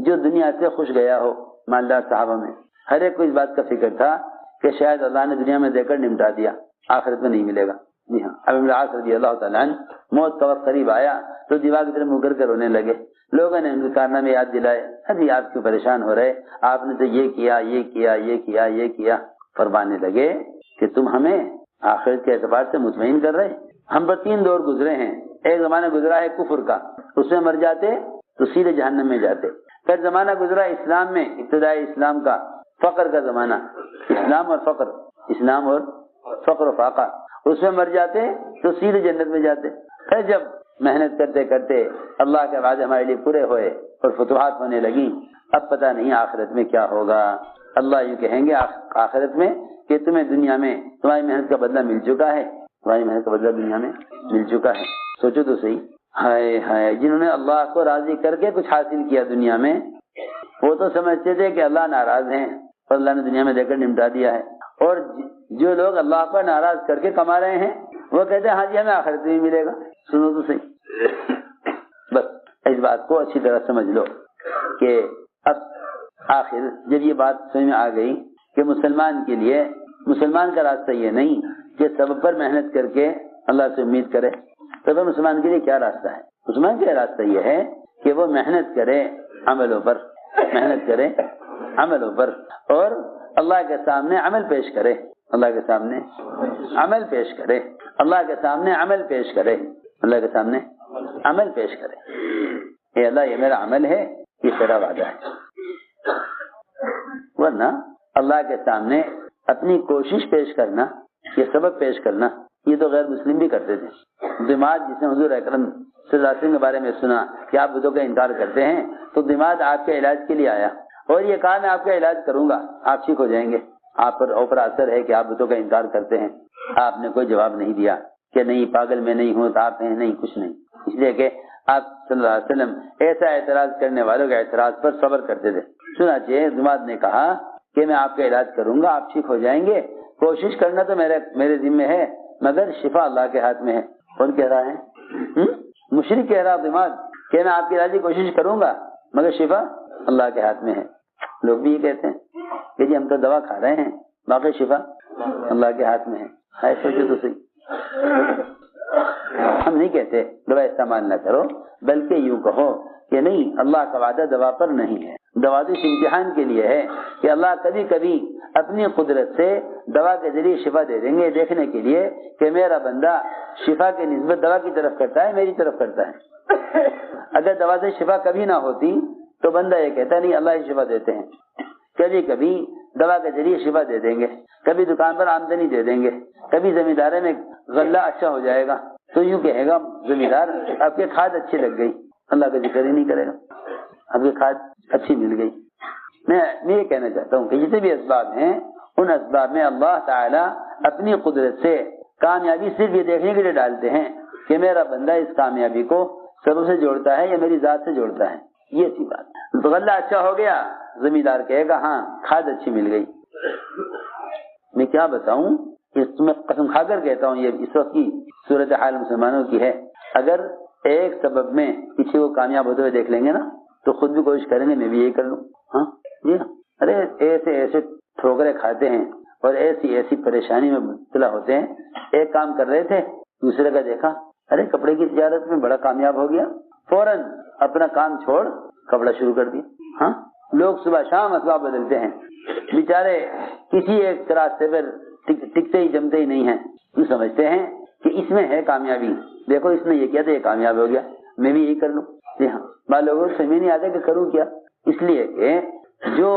جو دنیا سے خوش گیا ہو. مالدار صحابہ میں ہر ایک کو اس بات کا فکر تھا کہ شاید اللہ نے دنیا میں دے کر نمٹا دیا، آخرت میں نہیں ملے گا. جی ہاں، ابن العاص رضی اللہ تعالیٰ عنہ موت کا وقت قریب آیا تو دیوار کی طرف منہ کر رونے لگے. لوگوں نے ان کے کارنامے یاد دلائے، ابھی آپ کیوں پریشان ہو رہے، آپ نے تو یہ کیا. فرمانے لگے کہ تم ہمیں آخرت کے اعتبار سے مطمئن کر رہے. ہم پر 3 دور گزرے ہیں. ایک زمانہ گزرا ہے کفر کا، اس میں مر جاتے تو سیدھے جہنم میں جاتے. پھر زمانہ گزرا اسلام میں، ابتدائی اسلام کا، فقر کا زمانہ، اسلام اور فقر و فاقہ، اس میں مر جاتے تو سیدھے جنت میں جاتے. پھر جب محنت کرتے کرتے اللہ کے وعدے ہمارے لیے پورے ہوئے اور فتوحات ہونے لگی، اب پتہ نہیں آخرت میں کیا ہوگا. اللہ یوں کہیں گے آخرت میں کہ تمہیں دنیا میں تمہاری محنت کا بدلہ مل چکا ہے، دنیا میں مل چکا ہے. سوچو تو صحیح، ہائے جنہوں نے اللہ کو راضی کر کے کچھ حاصل کیا دنیا میں، وہ تو سمجھتے تھے کہ اللہ ناراض ہیں اور اللہ نے دنیا میں دے کر نمٹا دیا ہے. اور جو لوگ اللہ کو ناراض کر کے کما رہے ہیں وہ کہتے ہیں ہاں جی ہمیں آخرت میں ملے گا. سنو تو صحیح، بس اس بات کو اچھی طرح سمجھ لو کہ اب آخر جب یہ بات سمجھ میں آ گئی کہ مسلمان کا راستہ یہ نہیں کہ سبب پر محنت کر کے اللہ سے امید کرے، تو پھر مسلمان کے لیے کیا راستہ ہے؟ مسلمان کا راستہ یہ ہے کہ وہ محنت کرے عملوں پر اور اللہ کے سامنے عمل پیش کرے. اے اللہ یہ میرا عمل ہے، یہ تیرا وعدہ ہے. ورنہ اللہ کے سامنے اپنی کوشش پیش کرنا، یہ سبب پیش کرنا، یہ تو غیر مسلم بھی کرتے تھے. دماغ جس نے حضور اکرم صلی اللہ علیہ وسلم کے بارے میں سنا کہ آپ بتوں کا انکار کرتے ہیں، تو دماغ آپ کے علاج کے لیے آیا اور یہ کہا میں آپ کا علاج کروں گا، آپ ٹھیک ہو جائیں گے. آپ پر اوپر اثر ہے کہ آپ بتوں کا انکار کرتے ہیں. آپ نے کوئی جواب نہیں دیا کہ نہیں پاگل میں نہیں ہوں، تو آپ ہیں نہیں کچھ نہیں، اس لیے کہ آپ صلی اللہ علیہ وسلم ایسا اعتراض کرنے والوں کے اعتراض پر صبر کرتے تھے. چنانچہ دماغ نے کہا کہ میں آپ کا علاج کروں گا، آپ ٹھیک ہو جائیں گے. کوشش کرنا تو میرے ذمہ ہے، مگر شفا اللہ کے ہاتھ میں ہے. کون کہہ رہا ہے؟ مشرک کہہ رہا دماغ کہ میں آپ کی علاج کی کوشش کروں گا مگر شفا اللہ کے ہاتھ میں ہے. لوگ بھی یہ کہتے ہیں کہ جی ہم تو دوا کھا رہے ہیں، باقی شفا اللہ کے ہاتھ میں ہے. سوچو تو صحیح، ہم نہیں کہتے دوا استعمال نہ کرو، بلکہ یوں کہو کہ نہیں، اللہ کا وعدہ دوا پر نہیں ہے. دوا تو اس امتحان کے لیے ہے کہ اللہ کبھی کبھی اپنی قدرت سے دوا کے ذریعے شفا دے دیں گے، دیکھنے کے لیے کہ میرا بندہ شفا کی نسبت دوا کی طرف کرتا ہے میری طرف کرتا ہے. اگر دوا سے شفا کبھی نہ ہوتی تو بندہ یہ کہتا نہیں اللہ ہی شفا دیتے ہیں. کبھی کبھی دوا کے ذریعے شفا دے دیں گے، کبھی دکان پر آمدنی دے دیں گے، کبھی زمیندارے میں غلہ اچھا ہو جائے گا تو یوں کہے گا زمیندار آپ کے کھاد اچھی لگ گئی، اللہ کا ذکر ہی نہیں کرے گا، آپ کی کھاد اچھی مل گئی. میں یہ کہنا چاہتا ہوں کہ جتنے بھی اسباب ہیں ان اسباب میں اللہ تعالیٰ اپنی قدرت سے کامیابی صرف یہ دیکھنے کے لیے ڈالتے ہیں کہ میرا بندہ اس کامیابی کو سبب سے جوڑتا ہے یا میری ذات سے جوڑتا ہے. یہ سی بات. تو غلہ اچھا ہو گیا، زمیندار کہے گا ہاں کھاد اچھی مل گئی. میں کیا بتاؤں، تمہیں قسم کھا کر کہتا ہوں، یہ اس وقت کی صورتحال مسلمانوں کی ہے. اگر ایک سبب میں کسی کو کامیاب ہوتے ہوئے دیکھ لیں گے نا تو خود بھی کوشش کریں گے میں بھی یہی کر لوں. ہاں جی ہاں، ارے ایسے ٹھوکرے کھاتے ہیں اور ایسی پریشانی میں مبتلا ہوتے ہیں. ایک کام کر رہے تھے، دوسرے کا دیکھا، ارے کپڑے کی تجارت میں بڑا کامیاب ہو گیا، فوراً اپنا کام چھوڑ کپڑا شروع کر دیا. ہاں لوگ صبح شام اسباب بدلتے ہیں، بیچارے کسی ایک راستے پر ٹکتے ہی جمتے ہی نہیں ہیں، یہ سمجھتے ہیں کہ اس میں ہے کامیابی، دیکھو اس نے یہ کیا تھا یہ کامیاب ہو گیا، میں بھی یہی کر لوں۔ جی ہاں، بعض لوگوں کو سمجھ نہیں آتا کہ کروں کیا، اس لیے کہ جو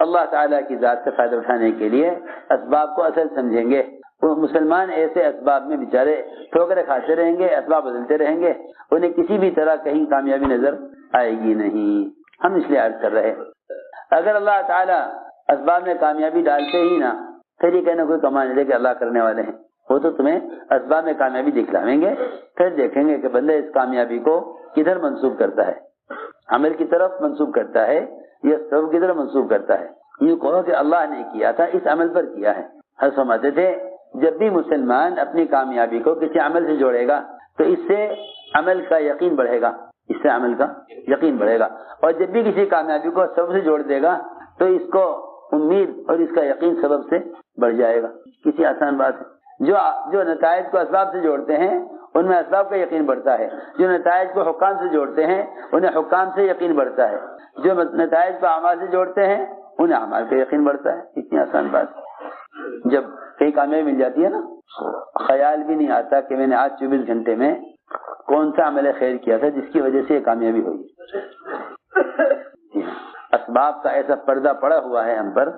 اللہ تعالیٰ کی ذات سے فائدہ اٹھانے کے لیے اسباب کو اصل سمجھیں گے، وہ مسلمان ایسے اسباب میں بیچارے ٹھوکریں کھاتے رہیں گے، اسباب بدلتے رہیں گے، انہیں کسی بھی طرح کہیں کامیابی نظر آئے گی نہیں۔ ہم اس لیے عرض کر رہے اگر اللہ تعالیٰ اسباب میں کامیابی ڈالتے ہی نہ، پھر یہ کہنا کوئی کمال نہیں دے کہ اللہ کرنے والے ہیں، وہ تو تمہیں اسباب میں کامیابی دکھلاویں گے، پھر دیکھیں گے کہ بندہ اس کامیابی کو کدھر منسوب کرتا ہے، عمل کی طرف منسوب کرتا ہے یا سبب کی طرف منسوب کرتا ہے۔ یہ کہو کہ اللہ نے کیا تھا، اس عمل پر کیا ہے۔ ہم سمجھتے تھے جب بھی مسلمان اپنی کامیابی کو کسی عمل سے جوڑے گا تو اس سے عمل کا یقین بڑھے گا، اس سے عمل کا یقین بڑھے گا، اور جب بھی کسی کامیابی کو سبب سے جوڑ دے گا تو اس کو امید اور اس کا یقین سبب سے بڑھ جائے گا۔ کسی آسان بات ہے، جو نتائج کو اسباب سے جوڑتے ہیں ان میں اسباب کا یقین بڑھتا ہے، جو نتائج کو حکام سے جوڑتے ہیں انہیں حکام سے یقین بڑھتا ہے، جو نتائج کو اعمال سے جوڑتے ہیں انہیں اعمال کا یقین بڑھتا ہے۔ اتنی آسان بات ہے۔ جب کئی کامیابی مل جاتی ہے نا، خیال بھی نہیں آتا کہ میں نے آج 24 گھنٹے میں کون سا عمل خیر کیا تھا جس کی وجہ سے یہ کامیابی ہوئی۔ اسباب کا ایسا پردہ پڑا ہوا ہے ہم پر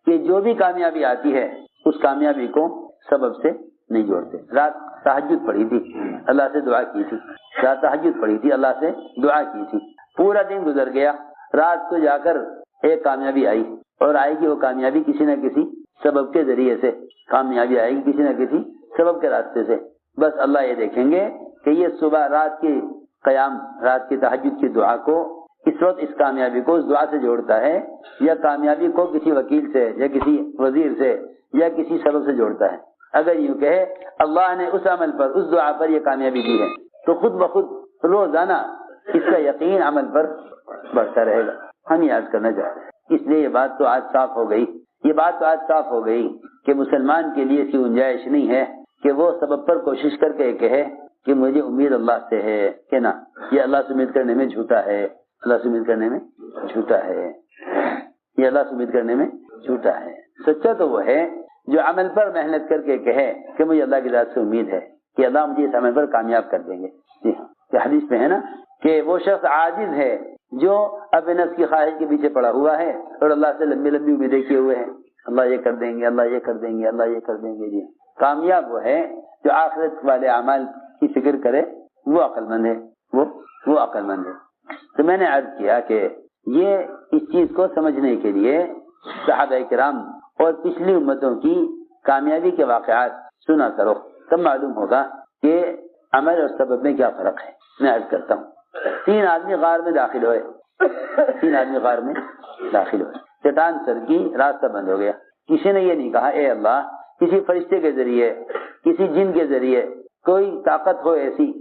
کہ جو بھی کامیابی آتی ہے اس کامیابی کو سبب سے نہیں جوڑتے۔ رات تہجد پڑھی تھی، اللہ سے دعا کی تھی، رات تہجد پڑھی تھی، اللہ سے دعا کی تھی، پورا دن گزر گیا، رات کو جا کر ایک کامیابی آئی، اور آئے گی وہ کامیابی کسی نہ کسی سبب کے ذریعے سے، کامیابی آئے گی کسی نہ کسی سبب کے راستے سے۔ بس اللہ یہ دیکھیں گے کہ یہ صبح رات کی قیام، رات کی تہجد کی دعا کو اس وقت اس کامیابی کو اس دعا سے جوڑتا ہے، یا کامیابی کو کسی وکیل سے یا کسی وزیر سے یا کسی سبب سے جوڑتا ہے۔ اگر یوں کہے اللہ نے اس عمل پر، اس دعا پر یہ کامیابی دی ہے، تو خود بخود روزانہ اس کا یقین عمل پر بڑھتا رہے گا۔ ہم یاد کرنا چاہتے ہیں، اس لیے یہ بات تو آج صاف ہو گئی، یہ بات تو آج صاف ہو گئی کہ مسلمان کے لیے اس کی گنجائش نہیں ہے کہ وہ سبب پر کوشش کر کے کہے کہ مجھے امید اللہ سے ہے، کہ نا یہ اللہ سے امید کرنے میں جھوٹا ہے، اللہ سے امید کرنے میں جھوٹا ہے، یہ اللہ سے امید کرنے میں جھوٹا ہے۔ سچا تو وہ ہے جو عمل پر محنت کر کے کہے کہ مجھے اللہ کی ذات سے امید ہے کہ اللہ مجھے اس عمل پر کامیاب کر دیں گے۔ جی ہاں، یہ حدیث میں ہے نا کہ وہ شخص عاجز ہے جو اپنے نفس کی خواہش کے پیچھے پڑا ہوا ہے اور اللہ سے لمبی لمبی امیدیں کیے ہوئے ہیں، اللہ یہ کر دیں گے، اللہ یہ کر دیں گے، اللہ یہ کر دیں گے۔ جی کامیاب وہ ہے جو آخرت والے اعمال کی فکر کرے، وہ عقل مند ہے، وہ عقل مند ہے۔ تو میں نے عرض کیا کہ یہ اس چیز کو سمجھنے کے لیے صحابہ کرام اور پچھلی امتوں کی کامیابی کے واقعات سنا کرو، تب معلوم ہوگا کہ عمل اور سبب میں کیا فرق ہے۔ میں عرض کرتا ہوں، 3 آدمی غار میں داخل ہوئے، 3 آدمی غار میں داخل ہوئے، چٹان سر کی، راستہ بند ہو گیا۔ کسی نے یہ نہیں کہا اے اللہ کسی فرشتے کے ذریعے، کسی جن کے ذریعے، کوئی طاقت ہو ایسی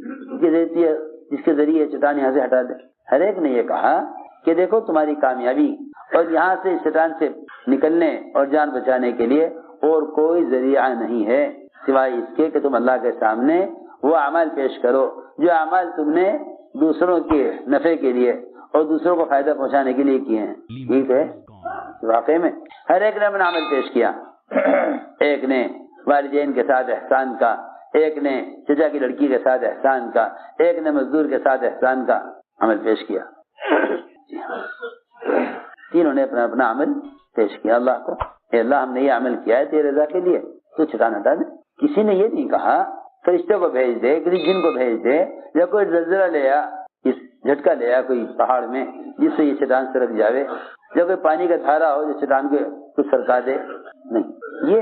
جس کے ذریعے چٹان یہاں سے ہٹا دے۔ ہر ایک نے یہ کہا کہ دیکھو تمہاری کامیابی اور یہاں سے چٹان سے نکلنے اور جان بچانے کے لیے اور کوئی ذریعہ نہیں ہے سوائے اس کے کہ تم اللہ کے سامنے وہ اعمال پیش کرو جو اعمال تم نے دوسروں کے نفع کے لیے اور دوسروں کو فائدہ پہنچانے کے لیے کیے ہیں۔ ٹھیک ہے، واقعے میں ہر ایک نے اپنا عمل پیش کیا، ایک نے والدین کے ساتھ احسان کا، ایک نے چچا کی لڑکی کے ساتھ احسان کا، ایک نے مزدور کے ساتھ احسان کا عمل پیش کیا۔ تینوں نے اپنا اپنا عمل پیش کیا اللہ کو، اے اللہ ہم نے یہ عمل کیا ہے تیرے رضا کے لیے، تو چٹان ہٹا دے۔ کسی نے یہ نہیں کہا فرشتے کو بھیج دے، کسی جن کو بھیج دے، یا کوئی زلزلہ لے آ، جھٹکا لے آ کوئی پہاڑ میں جس سے یہ چٹان سرک جاوے، یا کوئی پانی کا دھارا ہو جو چٹان کو کچھ سرکا دے۔ نہیں، یہ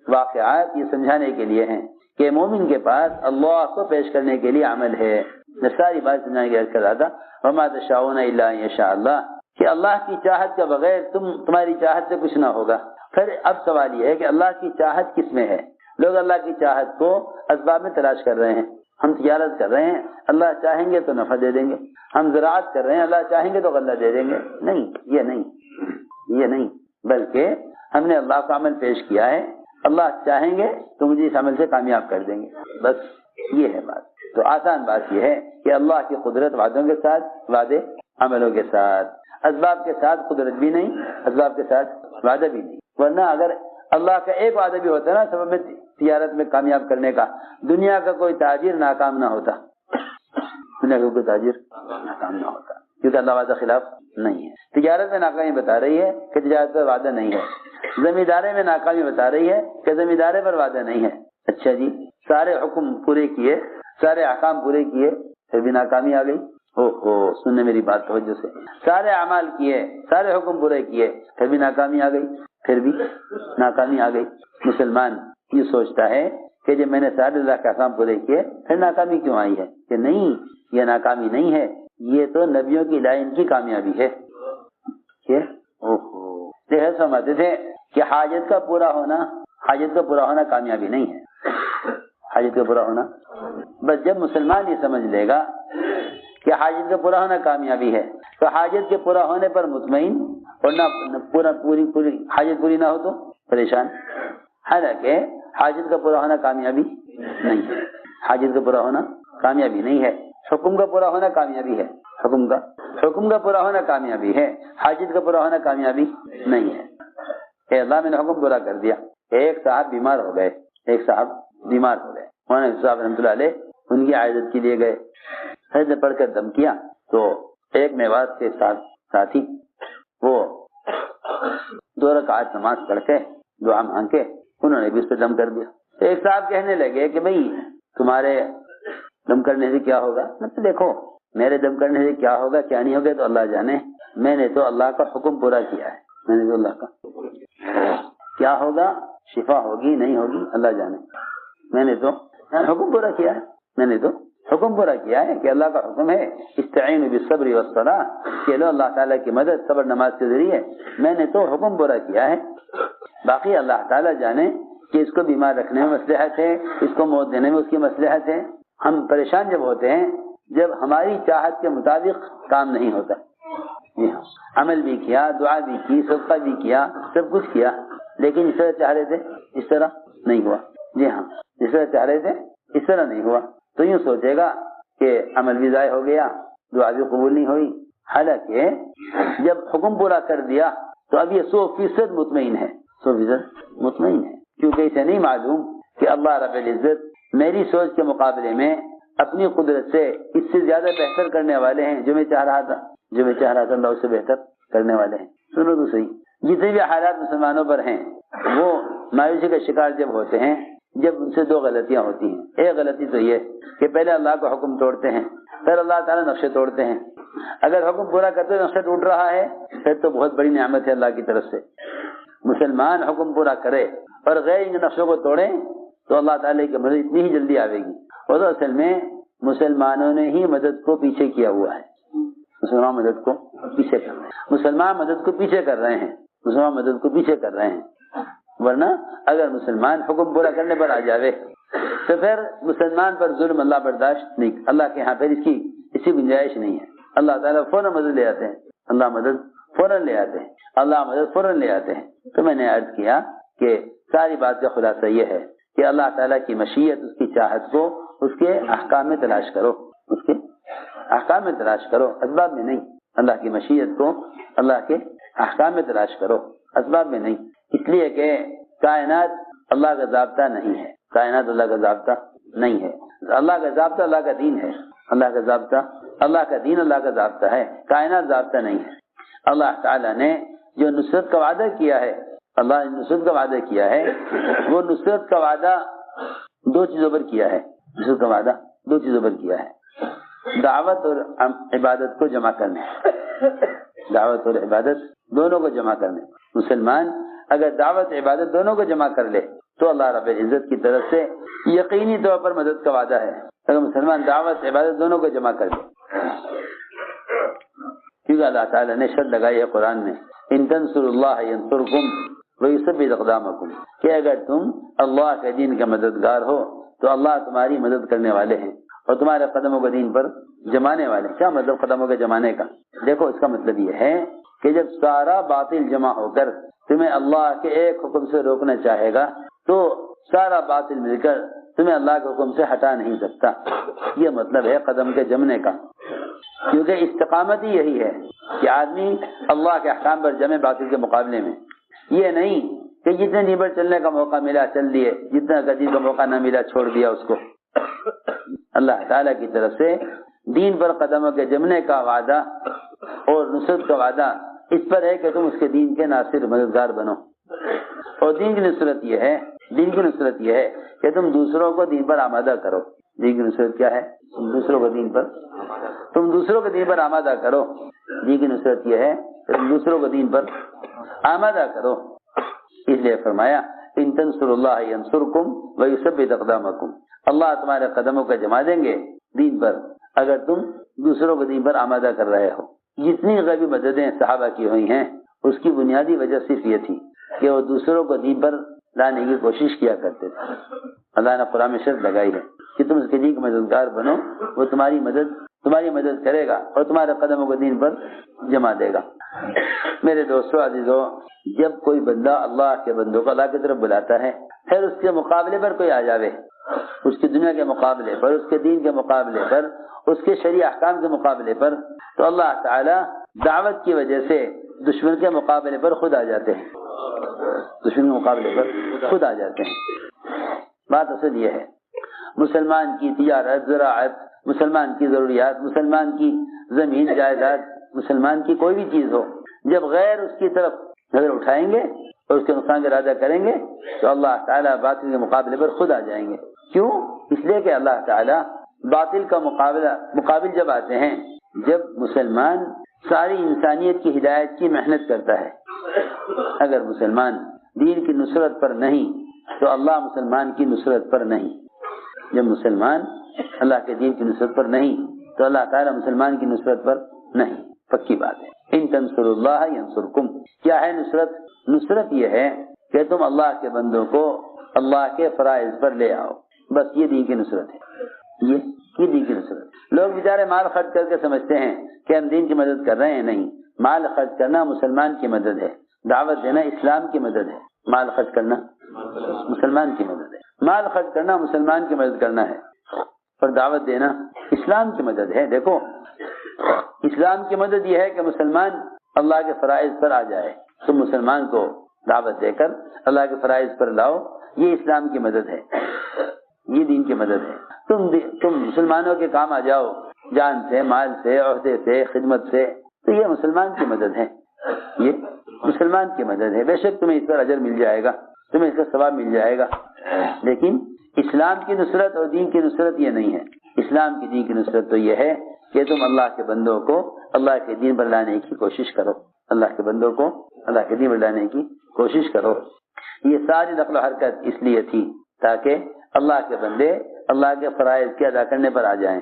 واقعات یہ سمجھانے کے لیے ہیں کہ مومن کے پاس اللہ کو پیش کرنے کے لیے عمل ہے۔ میں ساری بات سمجھانے کی عرض کر رہا تھا، وما تشاؤون الا ان یشاء اللہ، کہ اللہ کی چاہت کے بغیر تمہاری چاہت سے کچھ نہ ہوگا۔ پھر اب سوال یہ ہے کہ اللہ کی چاہت کس میں ہے؟ لوگ اللہ کی چاہت کو اسباب میں تلاش کر رہے ہیں۔ ہم تجارت کر رہے ہیں، اللہ چاہیں گے تو نفع دے دیں گے۔ ہم زراعت کر رہے ہیں، اللہ چاہیں گے تو غلہ دے دیں گے۔ نہیں، یہ نہیں، بلکہ ہم نے اللہ کا عمل پیش کیا ہے، اللہ چاہیں گے تو مجھے اس عمل سے کامیاب کر دیں گے، بس یہ ہے بات۔ تو آسان بات یہ ہے کہ اللہ کی قدرت وعدوں کے ساتھ، وعدے عملوں کے ساتھ۔ اسباب کے ساتھ قدرت بھی نہیں، اسباب کے ساتھ وعدہ بھی نہیں. ورنہ اگر اللہ کا ایک وعدہ بھی ہوتا ہے نا سبب میں تجارت میں کامیاب کرنے کا، دنیا کا کوئی تاجر ناکام نہ ہوتا، دنیا کا کوئی تاجر ناکام نہ ہوتا، کیونکہ اللہ وعدہ خلاف نہیں ہے. تجارت میں ناکامی بتا رہی ہے کہ تجارت پر وعدہ نہیں ہے، زمینداری میں ناکامی بتا رہی ہے کہ زمینداری پر وعدہ نہیں ہے. اچھا جی، سارے حکم پورے کیے، سارے احکام پورے کیے، پھر بھی ناکامی آ گئی. سننے میری بات توجہ سے، سارے اعمال کیے، سارے حکم پورے کیے، پھر بھی ناکامی آ گئی، پھر بھی ناکامی آ گئی. مسلمان یہ سوچتا ہے کہ جب میں نے سارے اللہ کے احکام پورے کیے پھر ناکامی کیوں آئی ہے؟ کہ نہیں، یہ ناکامی نہیں ہے، یہ تو نبیوں کی لائن کی کامیابی ہے. سمجھتے تھے کہ حاجت کا پورا ہونا کامیابی نہیں ہے. حاجت کا پورا ہونا، بس جب مسلمان یہ سمجھ لے گا کہ حاجت کا پورا ہونا کامیابی ہے تو حاجت کے پورا ہونے پر مطمئن، اور نہ پوری حاجت پوری نہ ہو تو پریشان. حالانکہ حاجت کا پورا ہونا کامیابی نہیں ہے، حاجت کا پورا ہونا کامیابی نہیں ہے. حکم کا پورا ہونا کامیابی ہے، حکم کا پورا ہونا کامیابی ہے، حاجت کا پورا ہونا کامیابی نہیں ہے. کہ اللہ میں نے حکم پورا کر دیا. ایک صاحب بیمار ہو گئے، مولانا صاحب رحمۃ اللہ علیہ ان کی عیادت کے لیے گئے. حضرت پڑھ کر دم کیا تو ایک میوات کے ساتھی وہ 2 رکعت نماز پڑھ کے دعا مانگ کے انہوں نے بھی اس پہ دم کر دیا. ایک صاحب کہنے لگے کہ بھئی تمہارے دم کرنے سے کیا ہوگا؟ دیکھو میرے دم کرنے سے کیا ہوگا کیا نہیں ہوگا تو اللہ جانے، میں نے تو اللہ کا حکم پورا کیا ہے، میں نے تو اللہ کا کیا ہوگا، شفا ہوگی نہیں ہوگی اللہ جانے، میں نے تو حکم پورا کیا ہے، میں نے تو حکم پورا کیا ہے کہ اللہ کا حکم ہے استعینوا بالصبر والصلاۃ، کہ لو اللہ تعالیٰ کی مدد صبر نماز کے ذریعے. میں نے تو حکم پورا کیا ہے، باقی اللہ تعالیٰ جانے کہ اس کو بیمار رکھنے میں مصلحت ہے، اس کو موت دینے میں اس کی مصلحت ہے. ہم پریشان جب ہوتے ہیں جب ہماری چاہت کے مطابق کام نہیں ہوتا. عمل بھی کیا، دعا بھی کی، صدقہ بھی کیا، سب کچھ کیا، لیکن اس طرح چاہ رہے تھے اس طرح نہیں ہوا. جی ہاں، جس طرح چاہ رہے تھے اس طرح نہیں ہوا تو یوں سوچے گا کہ عمل بھی ضائع ہو گیا، دعا بھی قبول نہیں ہوئی. حالانکہ جب حکم پورا کر دیا تو اب یہ 100% مطمئن ہے، 100% مطمئن ہے، کیونکہ اسے نہیں معلوم کہ اللہ رب العزت میری سوچ کے مقابلے میں اپنی قدرت سے اس سے زیادہ بہتر کرنے والے ہیں. جو میں چاہ رہا تھا اللہ اس سے بہتر کرنے والے ہیں. سنو تو صحیح، جتنے بھی حالات مسلمانوں پر ہیں وہ مایوسی کا شکار جب ہوتے ہیں جب ان سے 2 غلطیاں ہوتی ہیں. ایک غلطی تو یہ کہ پہلے اللہ کا حکم توڑتے ہیں، پھر اللہ تعالیٰ نقشے توڑتے ہیں. اگر حکم پورا کرتے ہوئے نقشہ ٹوٹ رہا ہے پھر تو بہت بڑی نعمت ہے اللہ کی طرف سے. مسلمان حکم پورا کرے اور غیر ان نقشوں کو توڑے تو اللہ تعالیٰ کی مدد اتنی ہی جلدی آئے گی. اور تو اصل میں مسلمانوں نے ہی مدد کو پیچھے کیا ہوا ہے، مسلمان مدد کو پیچھے کر رہے ہیں، مسلمان مدد کو پیچھے کر رہے ہیں، مسلمان مدد کو پیچھے کر رہے ہیں. ورنہ اگر مسلمان حکم پورا کرنے پر آ جاوے تو پھر مسلمان پر ظلم اللہ برداشت نہیں، اللہ کے ہاں پھر اس کی گنجائش نہیں ہے. اللہ تعالیٰ فوراً مدد لے آتے ہیں، اللہ مدد فوراً لے آتے ہیں، اللہ مدد فوراً لے آتے ہیں. تو میں نے عرض کیا کہ ساری بات کا خلاصہ یہ ہے کہ اللہ تعالیٰ کی مشیت، اس کی چاہت کو اس کے احکام میں تلاش کرو، اس کے احکام میں تلاش کرو، اسباب میں نہیں. اللہ کی مشیت کو اللہ کے احکام میں تلاش کرو، اسباب میں نہیں. اس لیے کہ کائنات اللہ کا ضابطہ نہیں ہے، کائنات اللہ کا ضابطہ نہیں ہے. اللہ کا ضابطہ اللہ کا دین ہے، اللہ کا ضابطہ اللہ کا دین اللہ کا ضابطہ ہے، کائنات ضابطہ نہیں ہے. اللہ تعالیٰ نے جو نصرت کا وعدہ کیا ہے، اللہ نے نصرت کا وعدہ کیا ہے، وہ نصرت کا وعدہ 2 چیزوں پر کیا ہے. نصرت کا وعدہ 2 چیزوں پر کیا ہے، دعوت اور عبادت کو جمع کرنے، دعوت اور عبادت دونوں کو جمع کرنے. مسلمان اگر دعوت عبادت دونوں کو جمع کر لے تو اللہ رب العزت کی طرف سے یقینی طور پر مدد کا وعدہ ہے. اگر مسلمان دعوت عبادت دونوں کو جمع کر لے، کیونکہ اللہ تعالیٰ نے شرط لگائی ہے قرآن میں، ان تنصروا اللہ ینصرکم ویثبت اقدامکم، کہ اگر تم اللہ کے دین کا مددگار ہو تو اللہ تمہاری مدد کرنے والے ہیں اور تمہارے قدموں کو دین پر جمانے والے. کیا مطلب قدموں کے جمانے کا؟ دیکھو اس کا مطلب یہ ہے کہ جب سارا باطل جمع ہو کر تمہیں اللہ کے ایک حکم سے روکنا چاہے گا تو سارا باطل مل کر تمہیں اللہ کے حکم سے ہٹا نہیں سکتا. یہ مطلب ہے قدم کے جمنے کا، کیونکہ استقامت ہی یہی ہے. کہ آدمی اللہ کے احکام پر جمے باطل کے مقابلے میں. یہ نہیں کہ جتنے دین پر چلنے کا موقع ملا چل دیے, جتنا دین کا موقع نہ ملا چھوڑ دیا اس کو. اللہ تعالیٰ کی طرف سے دین پر قدموں کے جمنے کا وعدہ اور نصرت کا وعدہ اس پر ہے کہ تم اس کے دین کے ناصر مددگار بنو. اور دین کی نصرت یہ ہے کہ تم دوسروں کو دین پر آمادہ کرو. دین کی نصرت کیا ہے؟ دوسروں کو دین پر آمادہ کرو. دین کی نصرت یہ ہے کہ تم دوسروں کو دین پر آمادہ کرو. اس لیے فرمایا ان تنصروا اللہ ینصرکم ویثبت اقدامکم. اللہ تمہارے قدموں کو جما دیں گے دین پر اگر تم دوسروں کو دین پر آمادہ کر رہے ہو. جتنی غیبی مددیں صحابہ کی ہوئی ہیں اس کی بنیادی وجہ صرف یہ تھی کہ وہ دوسروں کو دین پر لانے کی کوشش کیا کرتے تھے. اللہ نے قرآن میں شرط لگائی ہے کہ تم اس کے دین کے مددگار بنو, وہ تمہاری مدد کرے گا اور تمہارے قدموں کو دین پر جما دے گا. میرے دوستو عزیزو, جب کوئی بندہ اللہ کے بندوں کو اللہ کی طرف بلاتا ہے پھر اس کے مقابلے پر کوئی آ جاوے, اس کی دنیا کے مقابلے پر, اس کے دین کے مقابلے پر, اس کے شرعی احکام کے مقابلے پر, تو اللہ تعالی دعوت کی وجہ سے دشمن کے مقابلے پر خود آ جاتے ہیں. بات اصل یہ ہے, مسلمان کی تجارت, زراعت, مسلمان کی ضروریات, مسلمان کی زمین جائیداد, مسلمان کی کوئی بھی چیز ہو, جب غیر اس کی طرف نظر اٹھائیں گے اور اس کے نقصان کا ارادہ کریں گے تو اللہ تعالیٰ باطل کے مقابلے پر خود آ جائیں گے. کیوں؟ اس لیے کہ اللہ تعالیٰ باطل کا مقابل جب آتے ہیں جب مسلمان ساری انسانیت کی ہدایت کی محنت کرتا ہے. اگر مسلمان دین کی نصرت پر نہیں تو اللہ مسلمان کی نصرت پر نہیں. جب مسلمان اللہ کے دین کی نصرت پر نہیں تو اللہ تعالیٰ مسلمان کی نصرت پر نہیں. پکی بات ہے. ان تنصروا اللہ ینصرکم. کیا ہے نصرت؟ نصرت یہ ہے کہ تم اللہ کے بندوں کو اللہ کے فرائض پر لے آؤ. بس یہ دین کی نصرت ہے. یہ دین کی نصرت. لوگ بیچارے مال خرچ کر کے سمجھتے ہیں کہ ہم دین کی مدد کر رہے ہیں. نہیں, مال خرچ کرنا مسلمان کی مدد ہے, دعوت دینا اسلام کی مدد ہے. مال خرچ کرنا مسلمان کی مدد ہے, مال خرچ کرنا مسلمان کی مدد کرنا ہے, اور دعوت دینا اسلام کی مدد ہے. دیکھو, اسلام کی مدد یہ ہے کہ مسلمان اللہ کے فرائض پر آ جائے. تم مسلمان کو دعوت دے کر اللہ کے فرائض پر لاؤ, یہ اسلام کی مدد ہے, یہ دین کی مدد ہے. تم مسلمانوں کے کام آ جاؤ, جان سے, مال سے, عہدے سے, خدمت سے, تو یہ مسلمان کی مدد ہے. یہ مسلمان کی مدد ہے. بے شک تمہیں اس پر اجر مل جائے گا, تمہیں اس کا ثواب مل جائے گا. لیکن اسلام کی نصرت اور دین کی نصرت یہ نہیں ہے. اسلام کی دین کی نصرت تو یہ ہے کہ تم اللہ کے بندوں کو اللہ کے دین پر لانے کی کوشش کرو. اللہ کے بندوں کو اللہ کے دین پر لانے کی کوشش کرو. یہ ساری نقل و حرکت اس لیے تھی تاکہ اللہ کے بندے اللہ کے فرائض کے ادا کرنے پر آ جائیں.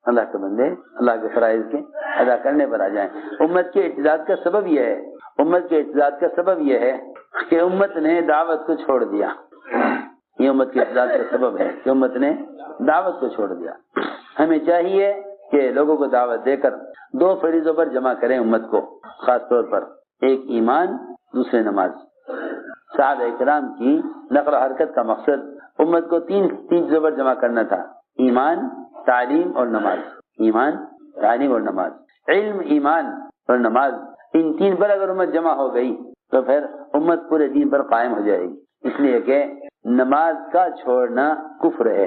اللہ کے بندے اللہ کے فرائض کے ادا کرنے پر آ جائیں. امت کے اعتزاز کا سبب یہ ہے, امت کے اعتزاز کا سبب یہ ہے کہ امت نے دعوت کو چھوڑ دیا. یہ امت کے اعتزاز کا سبب ہے کہ امت نے دعوت کو چھوڑ دیا. ہمیں چاہیے کہ لوگوں کو دعوت دے کر دو فریضوں پر جمع کریں امت کو, خاص طور پر ایک ایمان, دوسرے نماز. صحابہ کرام کی نقل و حرکت کا مقصد امت کو تین چیزوں پر جمع کرنا تھا: ایمان, تعلیم اور نماز. ایمان, تعلیم اور نماز. علم, ایمان اور نماز, ان تین پر اگر امت جمع ہو گئی تو پھر امت پورے دین پر قائم ہو جائے گی. اس لیے کہ نماز کا چھوڑنا کفر ہے,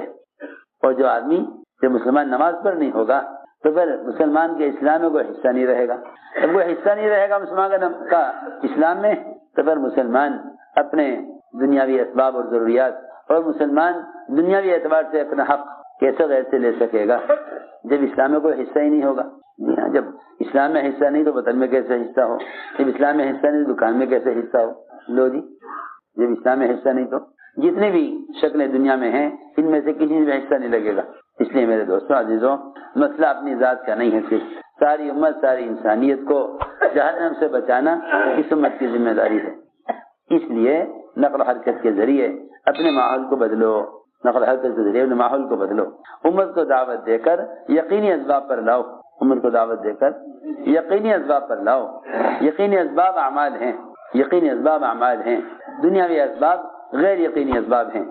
اور جو آدمی جب مسلمان نماز پر نہیں ہوگا تو پھر مسلمان کے اسلام میں کوئی حصہ نہیں رہے گا. جب کوئی حصہ نہیں رہے گا مسلمان کا اسلام میں تو پھر مسلمان اپنے دنیاوی اسباب اور ضروریات اور مسلمان دنیاوی اعتبار سے اپنا حق کیسے غیر سے لے سکے گا جب اسلام میں کوئی حصہ ہی نہیں ہوگا. جب اسلام میں حصہ نہیں تو وطن میں کیسے حصہ ہو, جب اسلام میں حصہ نہیں تو دکان میں کیسے حصہ ہو. لو جی, جب اسلام میں حصہ نہیں تو جتنی بھی شکلیں دنیا میں ہیں ان میں سے کسی میں حصہ نہیں لگے گا. اس لیے میرے دوستوں عزیزوں, مسئلہ اپنی ذات کا نہیں ہے, صرف ساری امت ساری انسانیت کو جہنم سے بچانا اس امت کی ذمہ داری ہے. اس لیے نقل و حرکت کے ذریعے اپنے ماحول کو بدلو, نقل و حرکت کے ذریعے اپنے ماحول کو بدلو. امت کو دعوت دے کر یقینی اسباب پر لاؤ, امت کو دعوت دے کر یقینی اسباب پر لاؤ. یقینی اسباب اعمال ہیں, یقینی اسباب اعمال ہیں. دنیاوی اسباب غیر یقینی اسباب ہیں,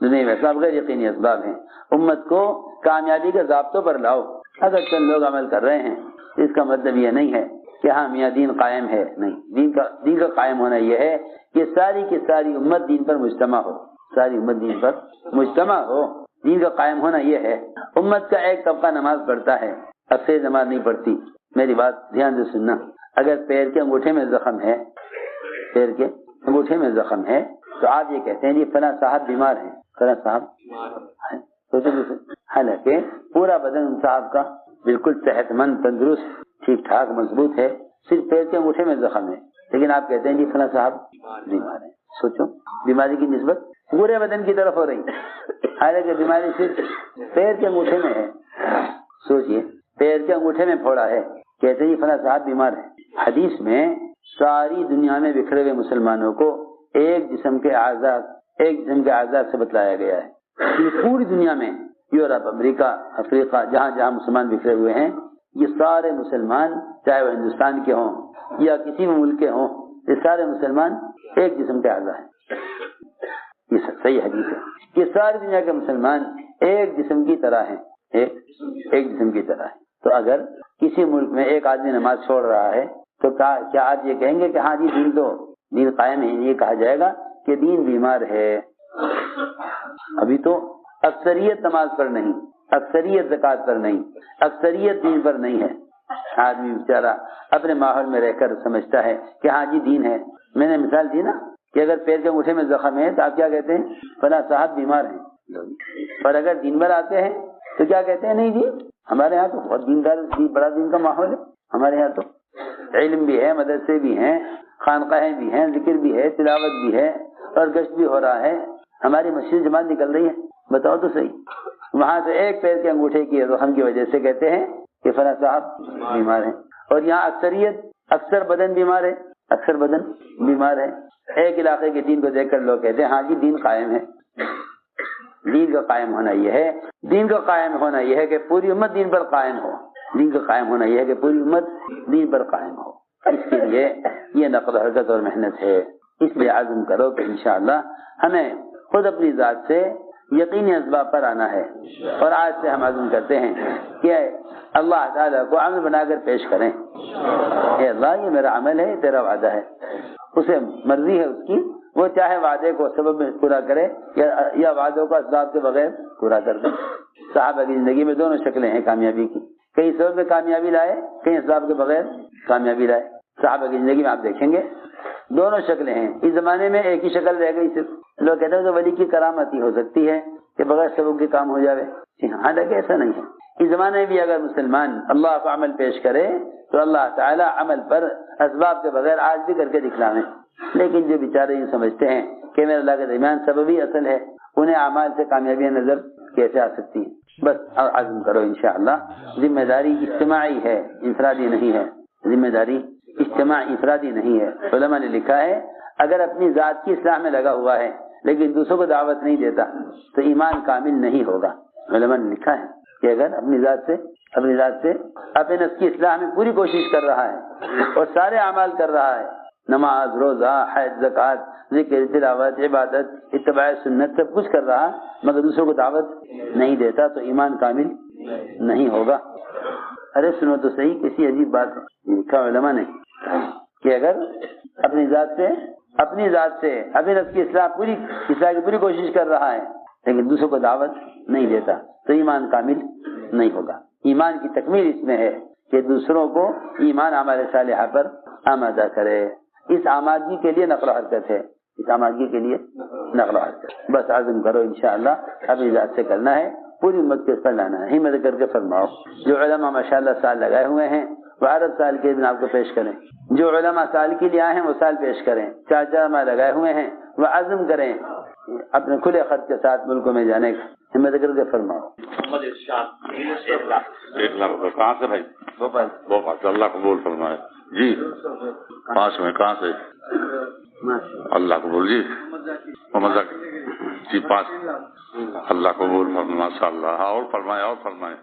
دنیاوی اسباب غیر یقینی اسباب ہیں. امت کو کامیابی کے ضابطوں پر لاؤ. اگر چند لوگ عمل کر رہے ہیں اس کا مطلب یہ نہیں ہے کہ ہاں میاں دین قائم ہے، نہیں، دین کا قائم ہونا یہ ہے کہ ساری کی ساری امت دین پر مجتمع ہو، ساری امت دین پر مجتمع ہو، دین کا قائم ہونا یہ ہے۔ امت کا ایک طبقہ نماز پڑھتا ہے، اکثر نماز نہیں پڑھتی، میری بات دھیان سے سننا، اگر پیر کے انگوٹھے میں زخم ہے، پیر کے انگوٹھے میں زخم ہے تو آپ یہ کہتے ہیں جی فلاں صاحب بیمار ہیں، فلاں صاحب، حالانکہ پورا بدن ان صاحب کا بالکل صحت مند، تندرست، ٹھیک ٹھاک، مضبوط ہے، صرف پیر کے انگوٹھے میں زخم ہے، لیکن آپ کہتے ہیں جی فلاں صاحب بیمار ہیں۔ سوچو، بیماری کی نسبت پورے بدن کی طرف ہو رہی، حالانکہ بیماری صرف پیر کے انگوٹھے میں ہے۔ سوچئے، پیر کے انگوٹھے میں پھوڑا ہے، کہتے ہیں جی فلاں صاحب بیمار ہے۔ حدیث میں ساری دنیا میں بکھرے ہوئے مسلمانوں کو ایک جسم کے اعضاء سے بتلایا گیا ہے۔ یہ پوری دنیا میں، یورپ، امریکہ، افریقہ، جہاں جہاں مسلمان بکھرے ہوئے ہیں، یہ سارے مسلمان، چاہے وہ ہندوستان کے ہوں یا کسی بھی ملک کے ہوں، یہ سارے مسلمان ایک جسم کے اعضاء ہیں۔ یہ صحیح حدیث ہے کہ ساری دنیا کے مسلمان ایک جسم کی طرح ہیں، ایک جسم کی طرح ہیں۔ تو اگر کسی ملک میں ایک آدمی نماز چھوڑ رہا ہے تو کیا آپ یہ کہیں گے کہ ہاں جی دین قائم ہے؟ یہ کہا جائے گا کہ دین بیمار ہے۔ ابھی تو اکثریت نماز پر نہیں، اکثریت زکوٰۃ پر نہیں، اکثریت دین پر نہیں ہے، آدمی بیچارہ اپنے ماحول میں رہ کر سمجھتا ہے کہ ہاں جی دین ہے۔ میں نے مثال دی نا کہ اگر پیر کے انگوٹھے میں زخم ہے تو آپ کیا کہتے ہیں؟ فلاں صاحب بیمار ہیں۔ اور اگر دین بھر آتے ہیں تو کیا کہتے ہیں؟ نہیں جی ہمارے یہاں تو بہت دیندار، بڑا دین کا ماحول ہے، ہمارے یہاں تو علم بھی ہے، مدرسے بھی ہیں، خانقاہیں بھی ہیں، ذکر بھی ہے، تلاوت بھی ہے، اور گشت بھی ہو رہا ہے، ہماری مسجد جماعت نکل رہی ہے۔ بتاؤ تو صحیح، وہاں سے ایک پیر کے انگوٹھے کی زخم کی وجہ سے کہتے ہیں کہ فلاں صاحب بیمار ہیں، اور یہاں اکثر بدن بیمار ہے، اکثر بدن بیمار ہے۔ ایک علاقے کے دین کو دیکھ کر لوگ کہتے ہیں ہاں جی دین قائم ہے۔ دین کا قائم ہونا یہ ہے، دین کا قائم ہونا یہ ہے کہ پوری امت دین پر قائم ہو، دین کا قائم ہونا یہ ہے کہ پوری امت دین پر قائم ہو۔ اس کے لیے یہ نقل و حرکت اور محنت ہے۔ اس لیے عزم کرو کہ انشاءاللہ ہمیں خود اپنی ذات سے یقینی اسباب پر آنا ہے، اور آج سے ہم عزم کرتے ہیں کہ اللہ تعالیٰ کو عمل بنا کر پیش کریں۔ اے اللہ یہ میرا عمل ہے، تیرا وعدہ ہے، اسے مرضی ہے اس کی، وہ چاہے وعدے کو سبب میں پورا کرے یا وعدوں کو اسباب کے بغیر پورا کر دے۔ صحابہ کی زندگی میں دونوں شکلیں ہیں کامیابی کی، کئی سبب میں کامیابی لائے، کئی اسباب کے بغیر کامیابی لائے۔ صحابہ کی زندگی میں آپ دیکھیں گے دونوں شکلیں ہیں۔ اس زمانے میں ایک ہی شکل رہ گئی، صرف لوگ کہتے ہیں کہ ولی کی کرامت ہی ہو سکتی ہے کہ بغیر سبب کے کام ہو جاوے۔ حالانکہ ایسا نہیں ہے۔ اس زمانے میں بھی اگر مسلمان اللہ کو عمل پیش کرے تو اللہ تعالیٰ عمل پر اسباب کے بغیر آج بھی کر کے دکھلاویں۔ لیکن جو بیچارے یہ سمجھتے ہیں کہ میرے اللہ کے درمیان سبب ہی اصل ہے، انہیں اعمال سے کامیابیاں نظر کیسے آ سکتی ہیں؟ بس عزم کرو انشاءاللہ۔ ذمہ داری اجتماعی ہے، انفرادی نہیں ہے۔ ذمہ داری اجتماعی انفرادی نہیں ہے۔ علماء نے لکھا ہے اگر اپنی ذات کی اصلاح میں لگا ہوا ہے لیکن دوسروں کو دعوت نہیں دیتا تو ایمان کامل نہیں ہوگا۔ علماء نے لکھا ہے کہ اگر اپنی ذات سے اپنے نفس کی اصلاح میں پوری کوشش کر رہا ہے اور سارے اعمال کر رہا ہے، نماز، روزہ، حج، زکوٰۃ، ذکر، تلاوت، عبادت، اتباع سنت، سب کچھ کر رہا مگر دوسروں کو دعوت نہیں دیتا تو ایمان کامل نہیں ہوگا۔ ارے سنو تو صحیح، کسی عجیب بات ہے، لکھا علماء نے کہ اگر اپنی ذات سے اپنے نفس کی اصلاح کی پوری کوشش کر رہا ہے لیکن دوسروں کو دعوت نہیں دیتا تو ایمان کامل نہیں ہوگا۔ ایمان کی تکمیل اس میں ہے کہ دوسروں کو ایمان اعمال صالحہ پر آمادہ کرے۔ اس آمادگی کے لیے نقل و حرکت ہے، اس آمادگی کے لیے نقل و حرکت۔ بس عزم کرو انشاءاللہ اپنی ذات سے کرنا ہے، پوری امت کے اس پر لانا ہے۔ ہمت کر کے فرماؤ۔ جو علماء ماشاءاللہ سال لگائے ہوئے ہیں وہ عرب سال کے دن آپ کو پیش کریں، جو علماء سال کے لیے آئے ہیں وہ سال پیش کریں، 4 علماء لگائے ہوئے ہیں وہ عزم کریں اپنے کھلے خط کے ساتھ ملکوں میں جانے کا۔ ہمت کر کے فرماؤ۔ 1 لاکھ روپے کہاں سے بھائی؟ بھوپال۔ اللہ قبول فرمائے جی۔ 5 میں کہاں سے؟ اللہ قبول جی۔ محمد جی 5 اللہ قبول فرمائے، ماشاء اللہ۔ اور فرمائے